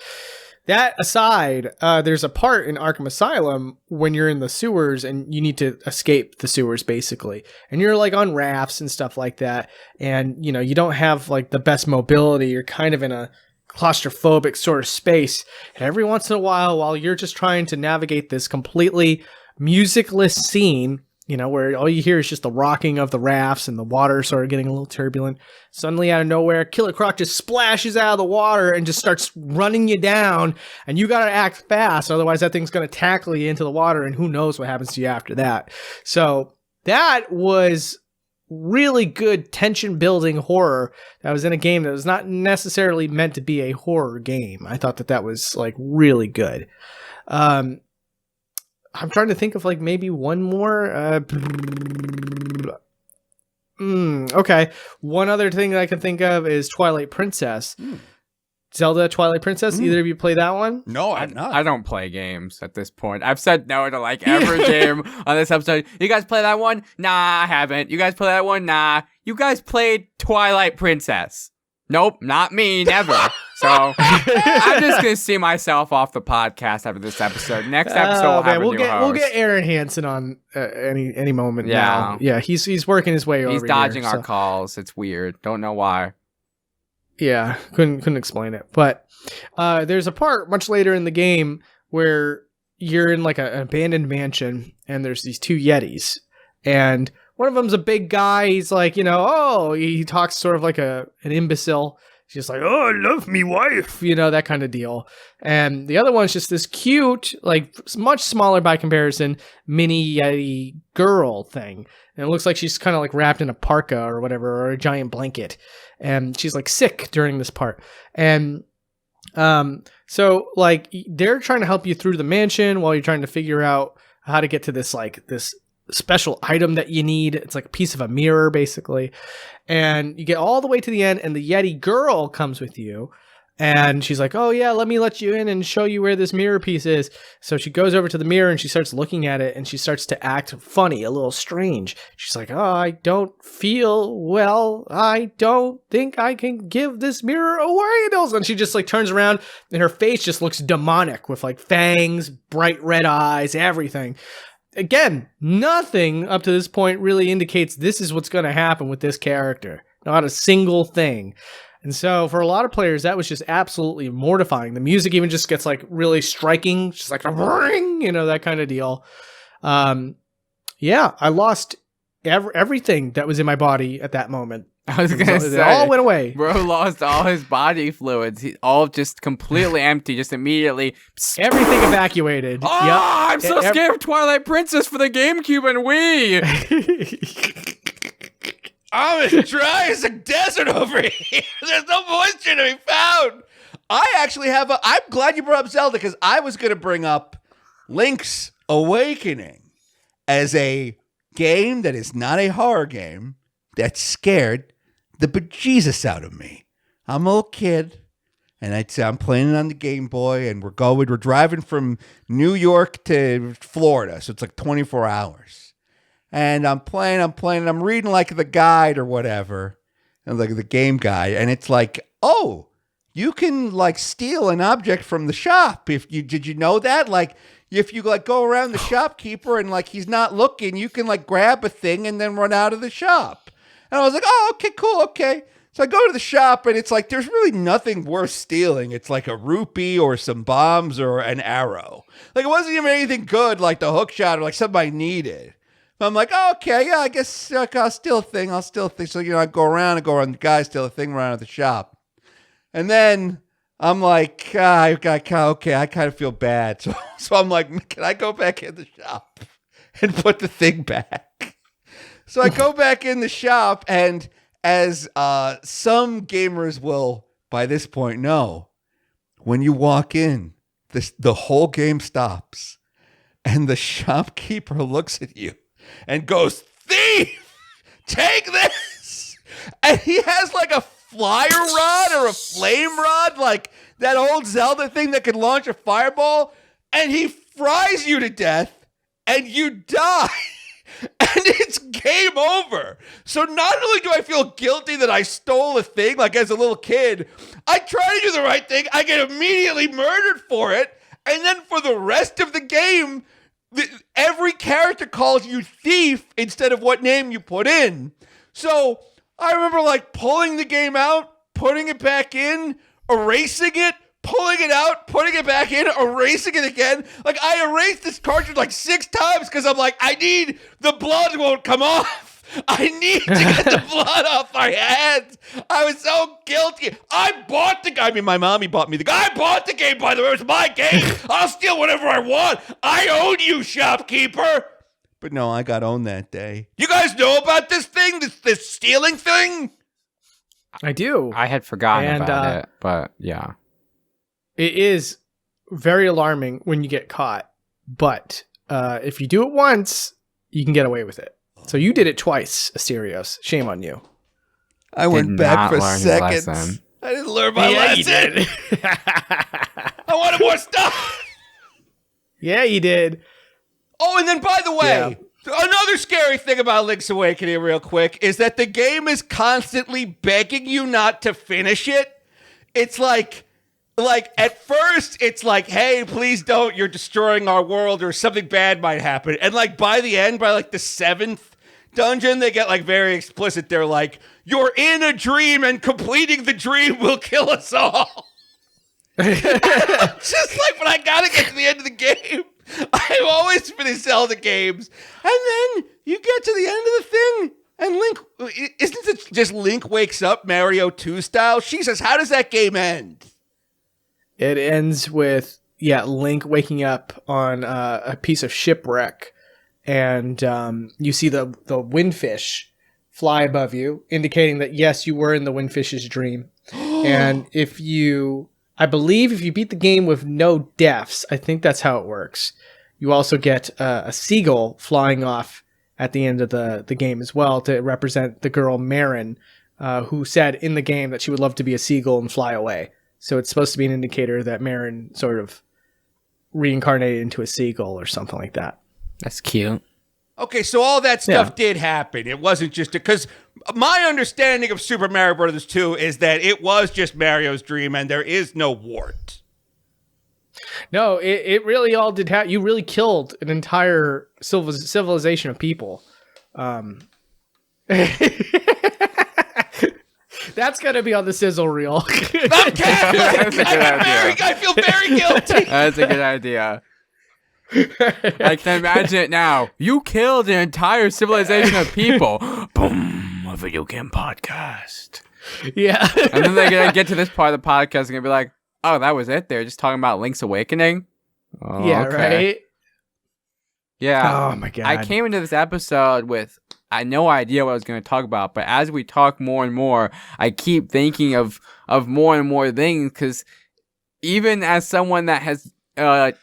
that aside, there's a part in Arkham Asylum when you're in the sewers and you need to escape the sewers, basically. And you're like on rafts and stuff like that. And, you don't have like the best mobility. You're kind of in a claustrophobic sort of space, and every once in a while you're just trying to navigate this completely musicless scene, where all you hear is just the rocking of the rafts and the water sort of getting a little turbulent, suddenly out of nowhere Killer Croc just splashes out of the water and just starts running you down, and you gotta act fast, otherwise that thing's gonna tackle you into the water, and who knows what happens to you after that. So that was really good tension building horror that was in a game that was not necessarily meant to be a horror game. I thought that was like really good. I'm trying to think of like maybe one more. Okay. One other thing that I can think of is Twilight Princess. Zelda Twilight Princess. Either of you play that one? No, I'm not. I don't play games at this point. I've said no to like every game on this episode. You guys play that one? Nah, I haven't. You guys play that one? Nah. You guys played Twilight Princess? Nope, not me, never. So I'm just gonna see myself off the podcast after this episode. Next episode, we'll have a new host. We'll get Aaron Hansen on any moment. Now. Yeah, he's working his way over. He's dodging our calls. It's weird. Don't know why. Yeah, couldn't explain it. But there's a part much later in the game where you're in like an abandoned mansion, and there's these two Yetis, and one of them's a big guy. He's like, he talks sort of like an imbecile. He's just like, oh, I love me wife, that kind of deal. And the other one's just this cute, like much smaller by comparison, mini Yeti girl thing. And it looks like she's kind of like wrapped in a parka or whatever, or a giant blanket. And she's like sick during this part. And so like they're trying to help you through the mansion while you're trying to figure out how to get to this special item that you need. It's like a piece of a mirror, basically. And you get all the way to the end, and the Yeti girl comes with you. And she's like, oh, yeah, let me let you in and show you where this mirror piece is. So she goes over to the mirror, and she starts looking at it, and she starts to act funny, a little strange. She's like, oh, I don't feel well. I don't think I can give this mirror away. And she just like turns around, and her face just looks demonic with like fangs, bright red eyes, everything. Again, nothing up to this point really indicates this is what's going to happen with this character. Not a single thing. And so for a lot of players, that was just absolutely mortifying. The music even just gets like really striking, just like a ring, that kind of deal. I lost everything that was in my body at that moment. I was gonna say, it all went away. Bro lost all his body fluids. All just completely empty. Just immediately, everything evacuated. Oh, yep. I'm so scared of Twilight Princess for the GameCube and Wii. I'm as dry as a desert over here. There's no moisture to be found. I actually have I'm glad you brought up Zelda, because I was going to bring up Link's Awakening as a game that is not a horror game that scared the bejesus out of me. I'm a little kid, and I'm playing it on the Game Boy, and we're driving from New York to Florida, so it's like 24 hours. And I'm playing, and I'm reading like the guide or whatever, and like the game guide, and it's like, oh, you can like steal an object from the shop. Did you know that? Like, if you like go around the shopkeeper and like he's not looking, you can like grab a thing and then run out of the shop. And I was like, oh, okay, cool, okay. So I go to the shop, and it's like there's really nothing worth stealing. It's like a rupee or some bombs or an arrow. Like, it wasn't even anything good, like the hook shot or like something I needed. But I'm like, oh, okay, yeah, I guess I'll steal a thing. So, I go around the guy, steal a thing around at the shop. And then I'm like, I kind of feel bad. So I'm like, can I go back in the shop and put the thing back? So I go back in the shop, and as some gamers will, by this point, know, when you walk in, the whole game stops, and the shopkeeper looks at you and goes, thief, take this. And he has like a flyer rod or a flame rod, like that old Zelda thing that could launch a fireball, and he fries you to death, and you die. And it's game over. So not only do I feel guilty that I stole a thing, like as a little kid, I try to do the right thing, I get immediately murdered for it, and then for the rest of the game, every character calls you thief instead of what name you put in. So I remember like pulling the game out, putting it back in, erasing it, pulling it out, putting it back in, erasing it again. Like, I erased this cartridge like 6 times because I'm like, the blood won't come off. I need to get the blood off my hands. I was so guilty. My mommy bought me I bought the game, by the way. It was my game. I'll steal whatever I want. I own you, shopkeeper. But no, I got owned that day. You guys know about this thing, this stealing thing? I do. I had forgotten about it, but yeah. It is very alarming when you get caught, but if you do it once, you can get away with it. So you did it twice, Asterios. Shame on you. I went back for seconds. I didn't learn my lesson. You did. I wanted more stuff. Yeah, you did. Oh, and then by the way, another scary thing about Link's Awakening real quick is that the game is constantly begging you not to finish it. It's like at first it's like, hey, please don't, you're destroying our world or something bad might happen. And like by the end, by like the 7th dungeon, they get like very explicit. They're like, you're in a dream and completing the dream will kill us all. Just like when I gotta get to the end of the game. I've always finished Zelda games. And then you get to the end of the thing and Link, isn't it just Link wakes up Mario 2 style? Jesus, how does that game end? It ends with, Link waking up on a piece of shipwreck, and you see the windfish fly above you, indicating that, yes, you were in the windfish's dream. And I believe if you beat the game with no deaths, I think that's how it works, you also get a seagull flying off at the end of the game as well to represent the girl Marin, who said in the game that she would love to be a seagull and fly away. So it's supposed to be an indicator that Marin sort of reincarnated into a seagull or something like that. That's cute. Okay, so all that stuff did happen. It wasn't just because my understanding of Super Mario Bros. 2 is that it was just Mario's dream and there is no wart. No, it really all did happen. You really killed an entire civilization of people. That's going to be on the sizzle reel. That's a good idea. I feel very guilty. That's a good idea. I can imagine it now. You killed an entire civilization of people. Boom, a video game podcast. Yeah. And then they're going to get to this part of the podcast and going to be like, oh, that was it? They were just talking about Link's Awakening? Oh, yeah, okay. right? Yeah. Oh, my God. I came into this episode with no idea what I was going to talk about, but as we talk more and more, I keep thinking of more and more things, because even as someone that has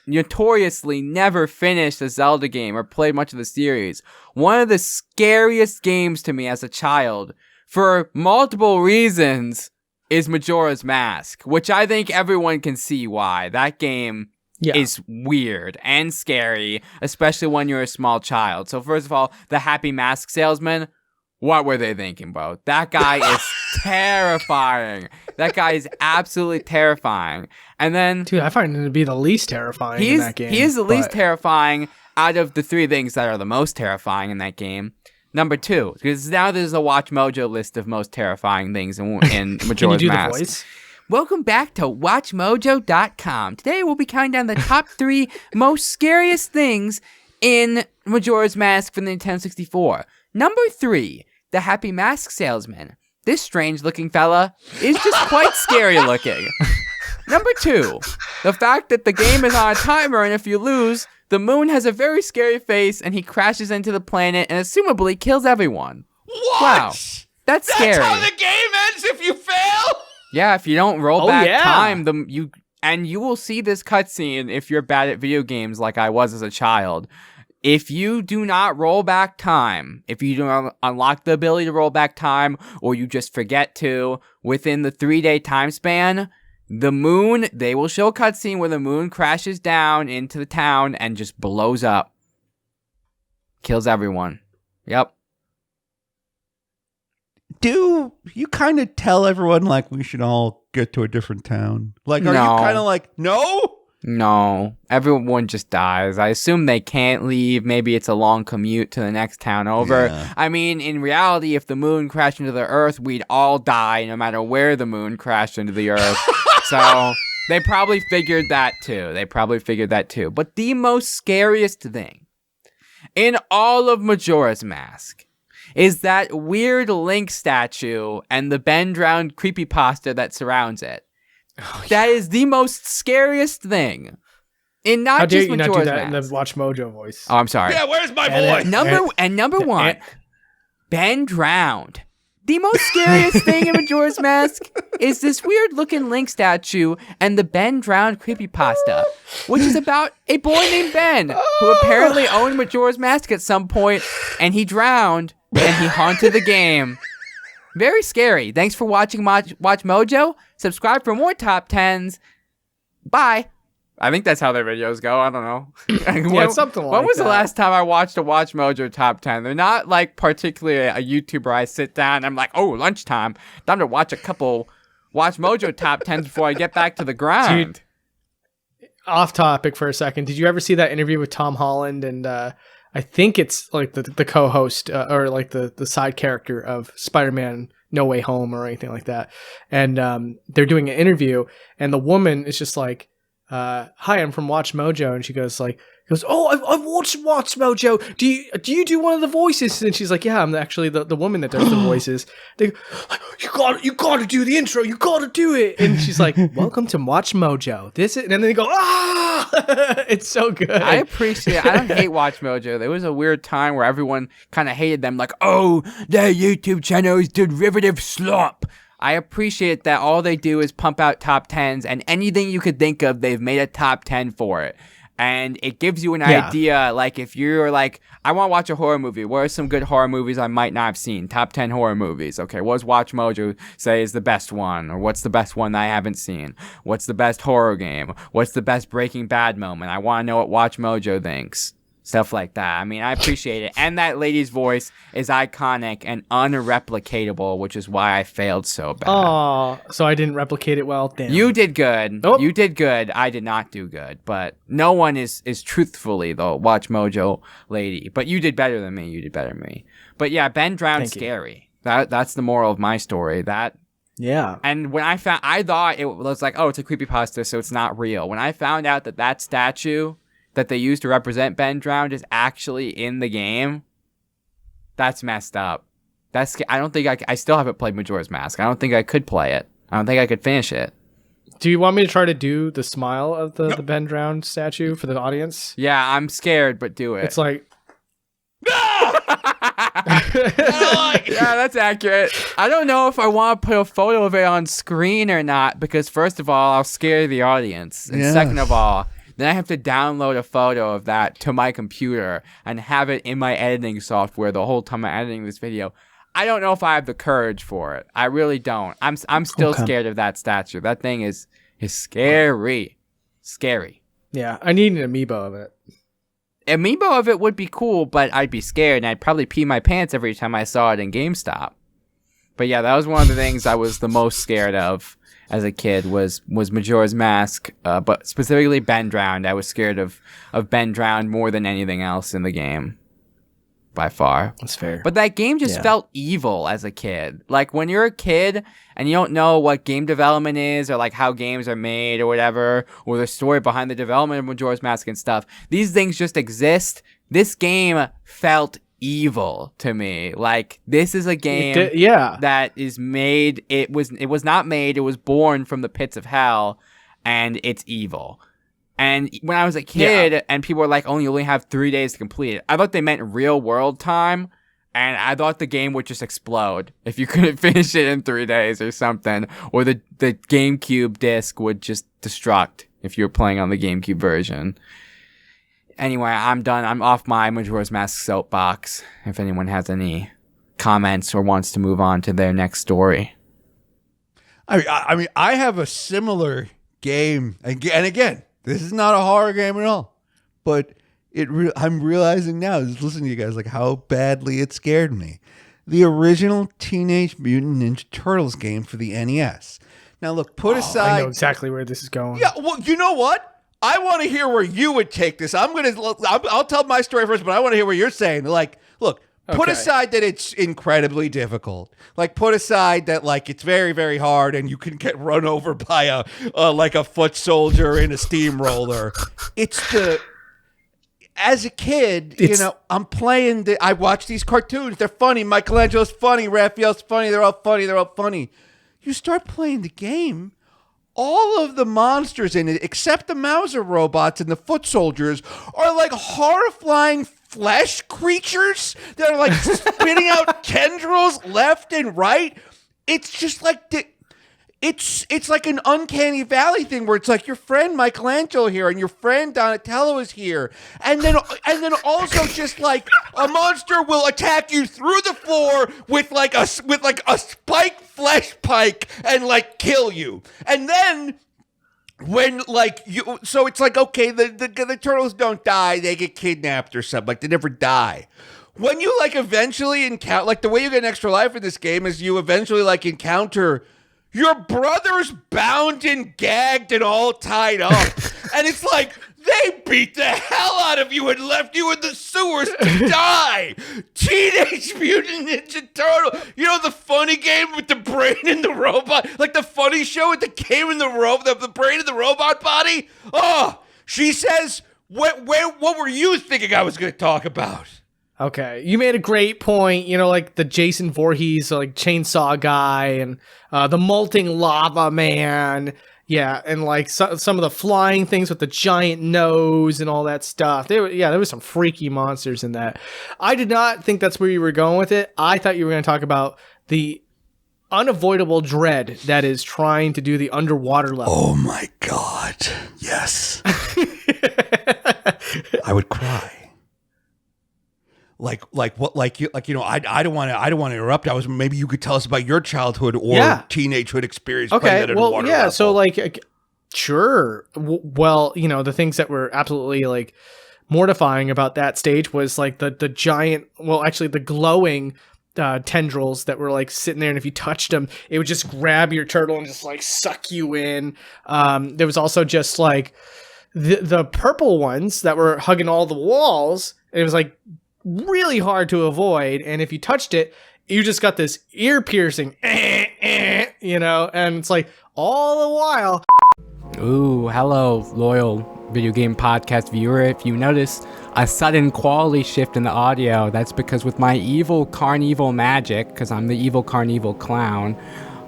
notoriously never finished a Zelda game or played much of the series, one of the scariest games to me as a child, for multiple reasons, is Majora's Mask, which I think everyone can see why. That game is weird and scary, especially when you're a small child. So first of all, the Happy Mask Salesman, what were they thinking, bro? That guy is terrifying. That guy is absolutely terrifying. And then, dude, I find him to be the least terrifying in that game. He is the least terrifying out of the three things that are the most terrifying in that game. Number 2, because now there's a Watch Mojo list of most terrifying things in Majora's Can you do Mask. the voice? Welcome back to WatchMojo.com. Today we'll be counting down the top 3 most scariest things in Majora's Mask for the Nintendo 64. Number 3, the Happy Mask Salesman. This strange-looking fella is just quite scary looking. Number 2, the fact that the game is on a timer, and if you lose, the moon has a very scary face, and he crashes into the planet and assumably kills everyone. What? Wow, that's scary. That's how the game ends if you fail? Yeah, if you don't roll back time, time, you will see this cutscene if you're bad at video games like I was as a child. If you do not roll back time, if you don't unlock the ability to roll back time, or you just forget to within the 3-day time span, the moon, they will show a cutscene where the moon crashes down into the town and just blows up. Kills everyone. Yep. Do you kind of tell everyone, like, we should all get to a different town? Like, are No. you kind of like, no? No, everyone just dies. I assume they can't leave. Maybe it's a long commute to the next town over. Yeah. I mean, in reality, if the moon crashed into the Earth, we'd all die no matter where the moon crashed into the Earth. So they probably figured that too. But the most scariest thing in all of Majora's Mask is that weird Link statue and the bend-round creepypasta that surrounds it. Oh, yeah. That is the most scariest thing. In not How dare just you not Majora's do that in Mask. the Watch Mojo voice? Oh, I'm sorry. Yeah, where's my voice? Number one, bend round. The most scariest thing in Majora's Mask is this weird-looking Link statue and the bend round creepypasta, which is about a boy named Ben who apparently owned Majora's Mask at some point, and he drowned and he haunted the game. Very scary. Thanks for watching Watch Mojo. Subscribe for more top 10s. Bye. I think that's how their videos go. I don't know. Yeah, something like that. When was the last time I watched a Watch Mojo top 10? They're not like particularly a YouTuber I sit down and I'm like, oh, lunchtime. Time to watch a couple Watch Mojo top 10s before I get back to the grind. Dude, off topic for a second. Did you ever see that interview with Tom Holland and I think it's like the co-host or like the side character of Spider-Man No Way Home or anything like that. And they're doing an interview and the woman is just like, hi, I'm from Watch Mojo. And she goes, oh, I've watched Watch Mojo. Do you do one of the voices? And she's like, yeah, I'm actually the woman that does the voices. They go, you gotta do the intro. You gotta do it. And she's like, welcome to Watch Mojo. And then they go, it's so good. I appreciate it. I don't hate Watch Mojo. There was a weird time where everyone kind of hated them. Like, oh, their YouTube channel is derivative slop. I appreciate that all they do is pump out top 10s and anything you could think of, they've made a top 10 for it. And it gives you an idea, like if you're like, I want to watch a horror movie. What are some good horror movies I might not have seen? Top 10 horror movies. Okay, what does Watch Mojo say is the best one? Or what's the best one that I haven't seen? What's the best horror game? What's the best Breaking Bad moment? I want to know what Watch Mojo thinks. Stuff like that. I mean, I appreciate it. And that lady's voice is iconic and unreplicatable, which is why I failed so bad. Oh, so I didn't replicate it well? Damn. You did good. Oh. You did good. I did not do good. But no one is truthfully the Watch Mojo lady. But you did better than me. You did better than me. But yeah, Ben Drowned's scary. That's the moral of my story. Yeah. And when I thought it was like, oh, it's a creepypasta, so it's not real. When I found out that statue that they used to represent Ben Drowned is actually in the game, that's messed up. I don't think I still haven't played Majora's Mask. I don't think I could play it. I don't think I could finish it. Do you want me to try to do the smile of the Ben Drowned statue for the audience? Yeah, I'm scared, but do it. It's like... Yeah, that's accurate. I don't know if I want to put a photo of it on screen or not, because first of all, I'll scare the audience. And second of all, then I have to download a photo of that to my computer and have it in my editing software the whole time I'm editing this video. I don't know if I have the courage for it. I really don't. I'm still scared of that statue. That thing is scary. Scary. Yeah, I need an amiibo of it. Amiibo of it would be cool, but I'd be scared and I'd probably pee my pants every time I saw it in GameStop. But yeah, that was one of the things I was the most scared of as a kid was Majora's Mask, but specifically Ben Drowned. I was scared of Ben Drowned more than anything else in the game, by far. That's fair. But that game just felt evil as a kid. Like when you're a kid and you don't know what game development is or like how games are made or whatever, or the story behind the development of Majora's Mask and stuff, these things just exist. This game felt evil to me. Like this is a game that is made, it was not made, it was born from the pits of hell, and it's evil. And when I was a kid and people were like, oh, you only have 3 days to complete it, I thought they meant real world time, and I thought the game would just explode if you couldn't finish it in 3 days or something, or the GameCube disc would just destruct if you were playing on the GameCube version. Anyway, I'm done. I'm off my Majora's Mask soapbox. If anyone has any comments or wants to move on to their next story. I mean, I have a similar game. And again, this is not a horror game at all. But I'm realizing now, just listening to you guys, like how badly it scared me. The original Teenage Mutant Ninja Turtles game for the NES. Now, look, put aside... I know exactly where this is going. Yeah, well, you know what? I want to hear where you would take this. I'll tell my story first, but I want to hear what you're saying. Like, look, put aside that it's incredibly difficult. Like, put aside that like it's very, very hard, and you can get run over by a foot soldier in a steamroller. As a kid, I'm playing. I watch these cartoons. They're funny. Michelangelo's funny. Raphael's funny. They're all funny. They're all funny. You start playing the game. All of the monsters in it, except the Mauser robots and the foot soldiers, are like horrifying flesh creatures that are like spitting out tendrils left and right. It's just like it's like an uncanny valley thing where it's like your friend Michelangelo here and your friend Donatello is here, and then also just like a monster will attack you through the floor with like a spike flesh pike and like kill you, and then when like you, so it's like, okay, the turtles don't die, they get kidnapped or something, like they never die. When you like eventually encounter, like the way you get an extra life in this game is you eventually like encounter your brother's bound and gagged and all tied up. And it's like, they beat the hell out of you and left you in the sewers to die. Teenage Mutant Ninja Turtle. You know the funny game with the brain and the robot? Like the funny show with the game and the brain and the robot body? Oh, she says, what were you thinking I was going to talk about? Okay, you made a great point, you know, like the Jason Voorhees, like chainsaw guy, and the molting lava man, yeah, and like some of the flying things with the giant nose and all that stuff. There was some freaky monsters in that. I did not think that's where you were going with it. I thought you were going to talk about the unavoidable dread that is trying to do the underwater level. Oh my God, yes. I would cry. I don't want to interrupt. Maybe you could tell us about your childhood or teenagehood experience. Okay, well, yeah. Level. So like, sure. Well, you know, the things that were absolutely like mortifying about that stage was like the giant. Well, actually, the glowing tendrils that were like sitting there, and if you touched them, it would just grab your turtle and just like suck you in. There was also just like the purple ones that were hugging all the walls. And it was like really hard to avoid, and if you touched it, you just got this ear piercing, you know, and it's like all the while. Ooh, hello, loyal video game podcast viewer. If you notice a sudden quality shift in the audio, that's because with my evil Carnevil magic, because I'm the evil Carnevil clown,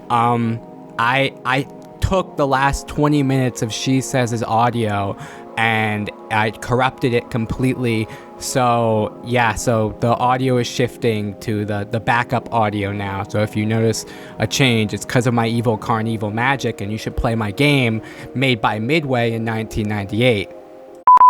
I took the last 20 minutes of Shesez's audio and I corrupted it completely. So yeah, so the audio is shifting to the backup audio now. So if you notice a change, it's because of my evil Carnevil magic, and you should play my game made by Midway in 1998.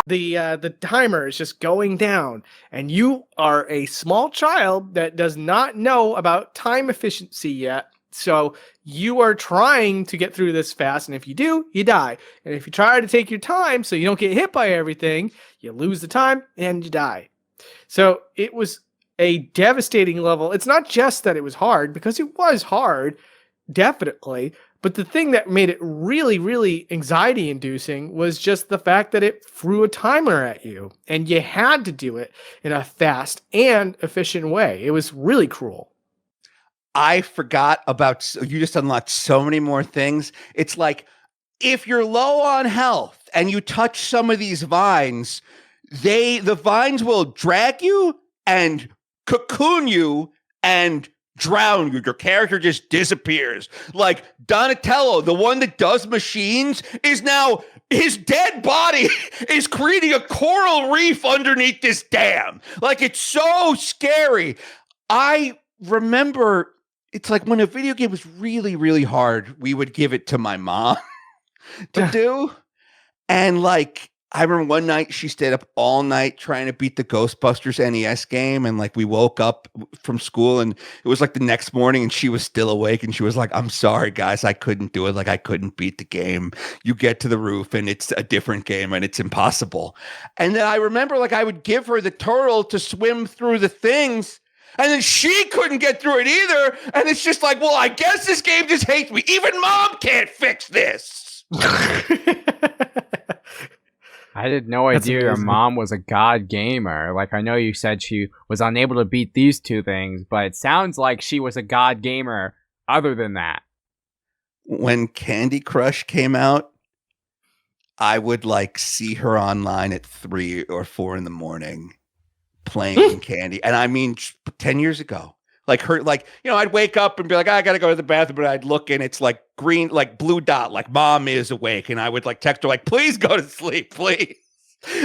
The timer is just going down, and you are a small child that does not know about time efficiency yet. So you are trying to get through this fast, and if you do, you die. And if you try to take your time so you don't get hit by everything, you lose the time and you die. So it was a devastating level. It's not just that it was hard, because it was hard, definitely. But the thing that made it really, really anxiety-inducing was just the fact that it threw a timer at you, and you had to do it in a fast and efficient way. It was really cruel. I forgot about, you just unlocked so many more things. It's like, if you're low on health and you touch some of these vines, the vines will drag you and cocoon you and drown you. Your character just disappears. Like Donatello, the one that does machines, is now, his dead body is creating a coral reef underneath this dam. Like, it's so scary. I remember, it's like when a video game was really, really hard, we would give it to my mom to do. And like, I remember one night she stayed up all night trying to beat the Ghostbusters NES game. And like, we woke up from school and it was like the next morning and she was still awake. And she was like, I'm sorry, guys, I couldn't do it. Like, I couldn't beat the game. You get to the roof and it's a different game and it's impossible. And then I remember like I would give her the turtle to swim through the things. And then she couldn't get through it either. And it's just like, well, I guess this game just hates me. Even mom can't fix this. I had no idea your mom was a god gamer. Like, I know you said she was unable to beat these two things, but it sounds like she was a god gamer other than that. When Candy Crush came out, I would like see her online at 3 or 4 in the morning playing Candy. And I mean, 10 years ago. Like her, like, you know, I'd wake up and be like, I gotta go to the bathroom, but I'd look and it's like green, like blue dot, like mom is awake. And I would like text her like, please go to sleep, please.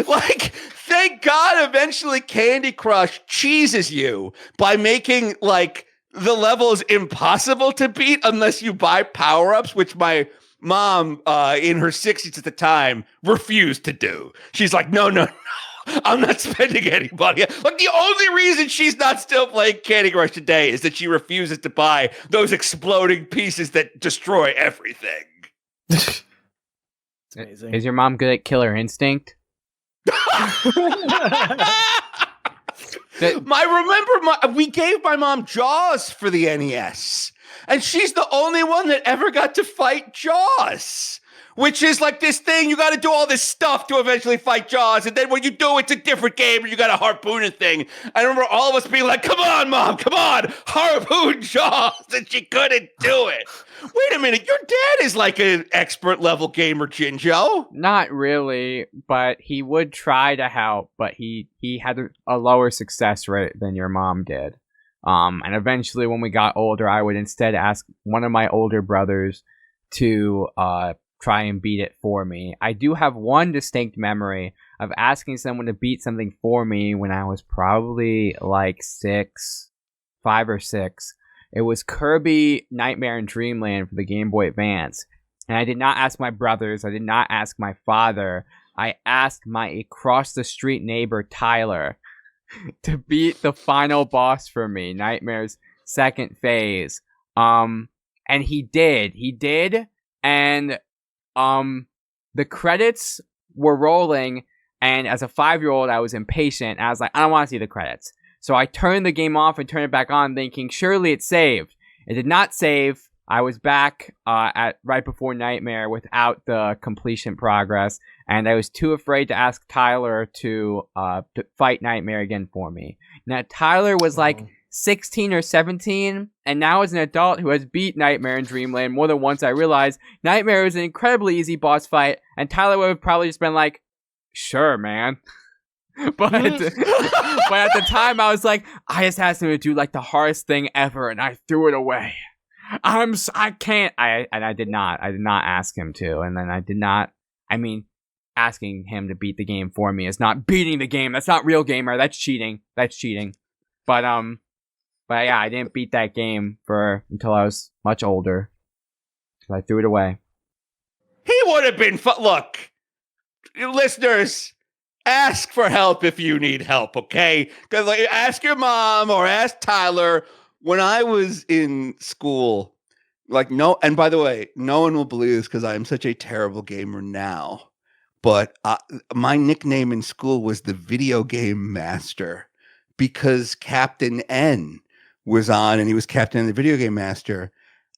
Like, thank God eventually Candy Crush cheeses you by making like the level is impossible to beat unless you buy power-ups, which my mom, in her 60s at the time, refused to do. She's like, no. I'm not spending any money. Like, the only reason she's not still playing Candy Crush today is that she refuses to buy those exploding pieces that destroy everything. It's amazing. Is your mom good at Killer Instinct? We gave my mom Jaws for the NES, and she's the only one that ever got to fight Jaws, which is like this thing. You got to do all this stuff to eventually fight Jaws, and then when you do, it's a different game, and you got to harpoon a thing. I remember all of us being like, come on, Mom, come on, harpoon Jaws, and she couldn't do it. Wait a minute, your dad is like an expert level gamer, Jinjo. Not really, but he would try to help, but he had a lower success rate than your mom did. And eventually when we got older, I would instead ask one of my older brothers to try and beat it for me. I do have one distinct memory of asking someone to beat something for me when I was probably like 5 or 6. It was Kirby Nightmare in Dreamland for the Game Boy Advance. And I did not ask my brothers. I did not ask my father. I asked my across-the-street neighbor, Tyler, to beat the final boss for me, Nightmare's second phase. And he did. He did. And the credits were rolling. And as a 5-year-old, I was impatient. I was like, I don't want to see the credits. So I turned the game off and turned it back on, thinking surely it saved. It did not save. I was back at right before Nightmare without the completion progress, and I was too afraid to ask Tyler to fight Nightmare again for me. Now Tyler was like 16 or 17, and now as an adult who has beat Nightmare in Dreamland more than once, I realized Nightmare was an incredibly easy boss fight, and Tyler would have probably just been like, "Sure, man." But at the time, I was like, I just asked him to do like the hardest thing ever, and I threw it away. I can't. I did not ask him to, and then I did not. I mean, asking him to beat the game for me is not beating the game. That's not real gamer. That's cheating. But yeah, I didn't beat that game until I was much older. So I threw it away. He would have been look, listeners. Ask for help if you need help, okay? Because ask your mom or ask Tyler. When I was in school, and by the way, no one will believe this because I am such a terrible gamer now. But my nickname in school was the video game master because Captain N was on, and he was Captain N, the video game master.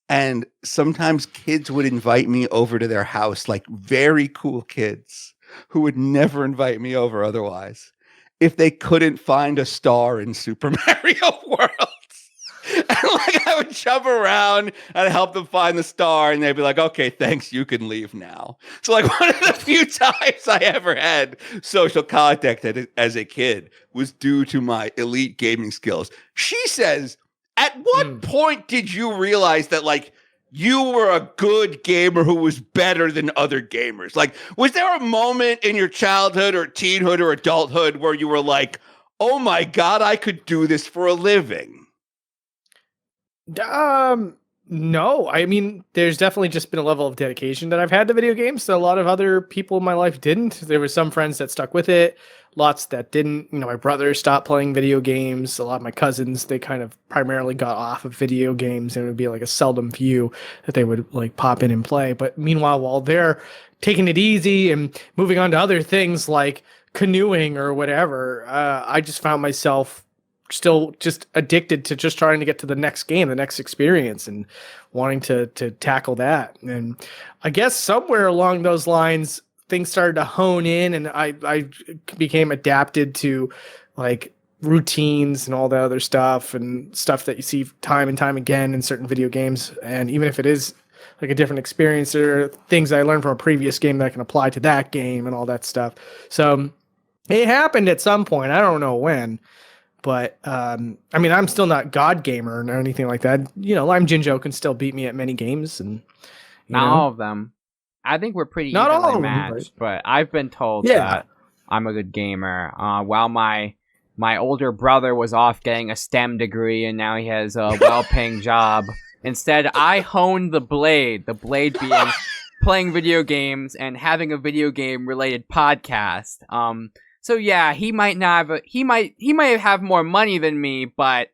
And sometimes kids would invite me over to their house, like very cool kids who would never invite me over otherwise, if they couldn't find a star in Super Mario World. And I would jump around and help them find the star, and they'd be like, okay, thanks, you can leave now. So one of the few times I ever had social contact as a kid was due to my elite gaming skills. She says, at what point did you realize that you were a good gamer who was better than other gamers? Was there a moment in your childhood or teenhood or adulthood where you were like, oh my God, I could do this for a living? No. I mean, there's definitely just been a level of dedication that I've had to video games that a lot of other people in my life didn't. There were some friends that stuck with it, lots that didn't. My brother stopped playing video games. A lot of my cousins, they kind of primarily got off of video games, and it would be like a seldom few that they would pop in and play. But meanwhile, while they're taking it easy and moving on to other things like canoeing or whatever, I just found myself still just addicted to just trying to get to the next game, the next experience, and wanting to tackle that. And I guess somewhere along those lines, things started to hone in, and I became adapted to routines and all that other stuff, and stuff that you see time and time again in certain video games. And even if it is a different experience, or things I learned from a previous game that I can apply to that game and all that stuff. So it happened at some point. I don't know when. But, I mean, I'm still not God gamer or anything like that. LimeJinjo can still beat me at many games. And not all of them. I think we're pretty not evenly all matched, but I've been told that I'm a good gamer. While my my older brother was off getting a STEM degree and now he has a well-paying job. Instead, I honed the blade being playing video games and having a video game related podcast. So yeah, he might have more money than me, but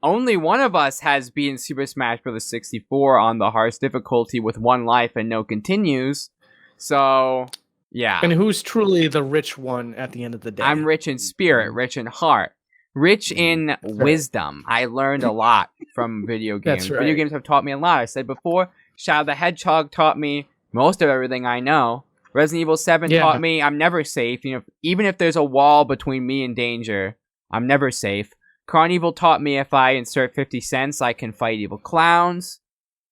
only one of us has beaten Super Smash Bros. 64 on the hardest difficulty with 1 life and no continues. So yeah. And who's truly the rich one at the end of the day? I'm rich in spirit, rich in heart, rich in wisdom. I learned a lot from video games. That's right. Video games have taught me a lot. I said before, Shadow the Hedgehog taught me most of everything I know. Resident Evil 7 taught me I'm never safe. Even if there's a wall between me and danger, I'm never safe. Carnevil taught me if I insert 50 cents, I can fight evil clowns.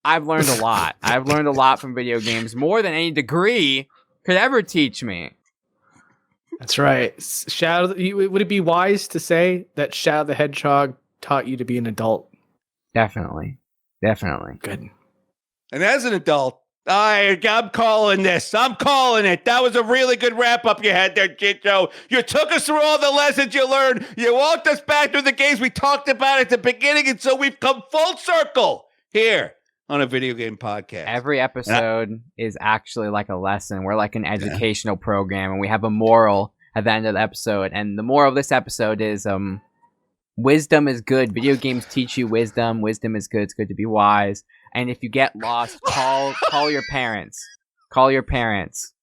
I've learned a lot. I've learned a lot from video games, more than any degree could ever teach me. That's right. Would it be wise to say that Shadow the Hedgehog taught you to be an adult? Definitely. Good. And as an adult, I'm calling this. I'm calling it. That was a really good wrap-up you had there, Jinjo. You took us through all the lessons you learned. You walked us back through the games we talked about at the beginning, and so we've come full circle here on a video game podcast. Every episode is actually like a lesson. We're like an educational program, and we have a moral at the end of the episode. And the moral of this episode is wisdom is good. Video games teach you wisdom. Wisdom is good. It's good to be wise. And if you get lost, call your parents. Call your parents.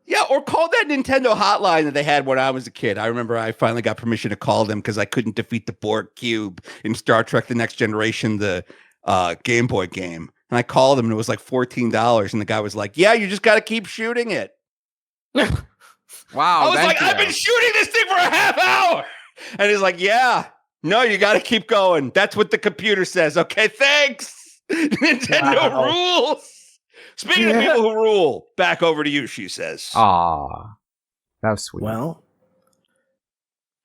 Yeah, or call that Nintendo hotline that they had when I was a kid. I remember I finally got permission to call them because I couldn't defeat the Borg Cube in Star Trek The Next Generation, the Game Boy game. And I called them and it was like $14. And the guy was like, yeah, you just got to keep shooting it. Wow. I was like, I've been shooting this thing for a half hour. And he's like, yeah, no, you got to keep going. That's what the computer says. Okay, thanks. Nintendo rules. Speaking of people who rule, back over to you, she says. Aw, that was sweet. Well,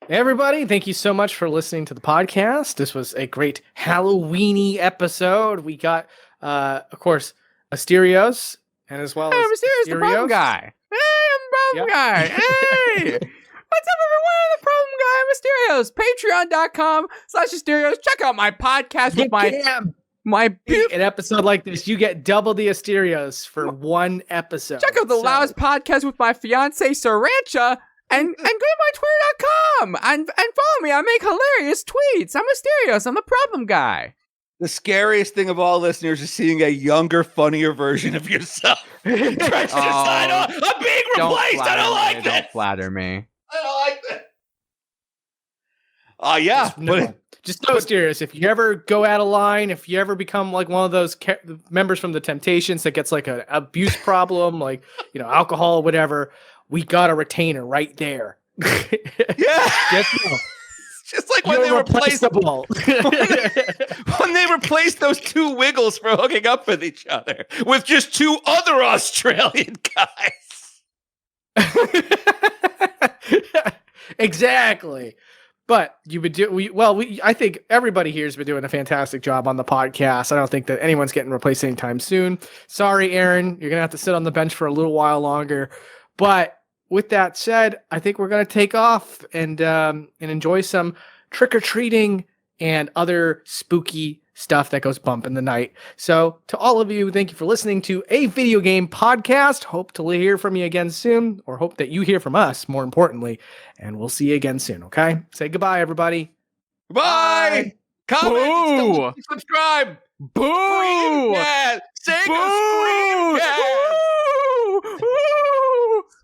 everybody, thank you so much for listening to the podcast. This was a great Halloween-y episode. We got, of course, Asterios, and as well as Asterios, the problem guy. Hey, I'm the problem guy. Hey, what's up, everyone? I'm the problem guy. I'm Asterios. Patreon.com/Asterios. Check out my podcast with an episode like this, you get double the Asterios for one episode. Check out the Loudest Podcast with my fiance Sarancha, and go to my Twitter.com and follow me. I make hilarious tweets. I'm Asterios. I'm the problem guy. The scariest thing of all, listeners, is seeing a younger, funnier version of yourself. I'm being replaced. I don't like that. Don't flatter me. I don't like that. Yeah. Just know, Asterios, if you ever go out of line, if you ever become like one of those members from the Temptations that gets like an abuse problem, like, alcohol or whatever, we got a retainer right there. Yeah. Just like when they replaced when they replaced those two Wiggles for hooking up with each other with just two other Australian guys. Exactly. But you've been I think everybody here has been doing a fantastic job on the podcast. I don't think that anyone's getting replaced anytime soon. Sorry, Aaron, you're gonna have to sit on the bench for a little while longer. But with that said, I think we're gonna take off and enjoy some trick-or-treating and other spooky stuff that goes bump in the night. So to all of you, thank you for listening to a video game podcast. Hope to hear from you again soon, or hope that you hear from us, more importantly, and we'll see you again soon, okay? Say goodbye, everybody. Bye. Comment, subscribe. Boo! Scream. Yeah. Say go scream.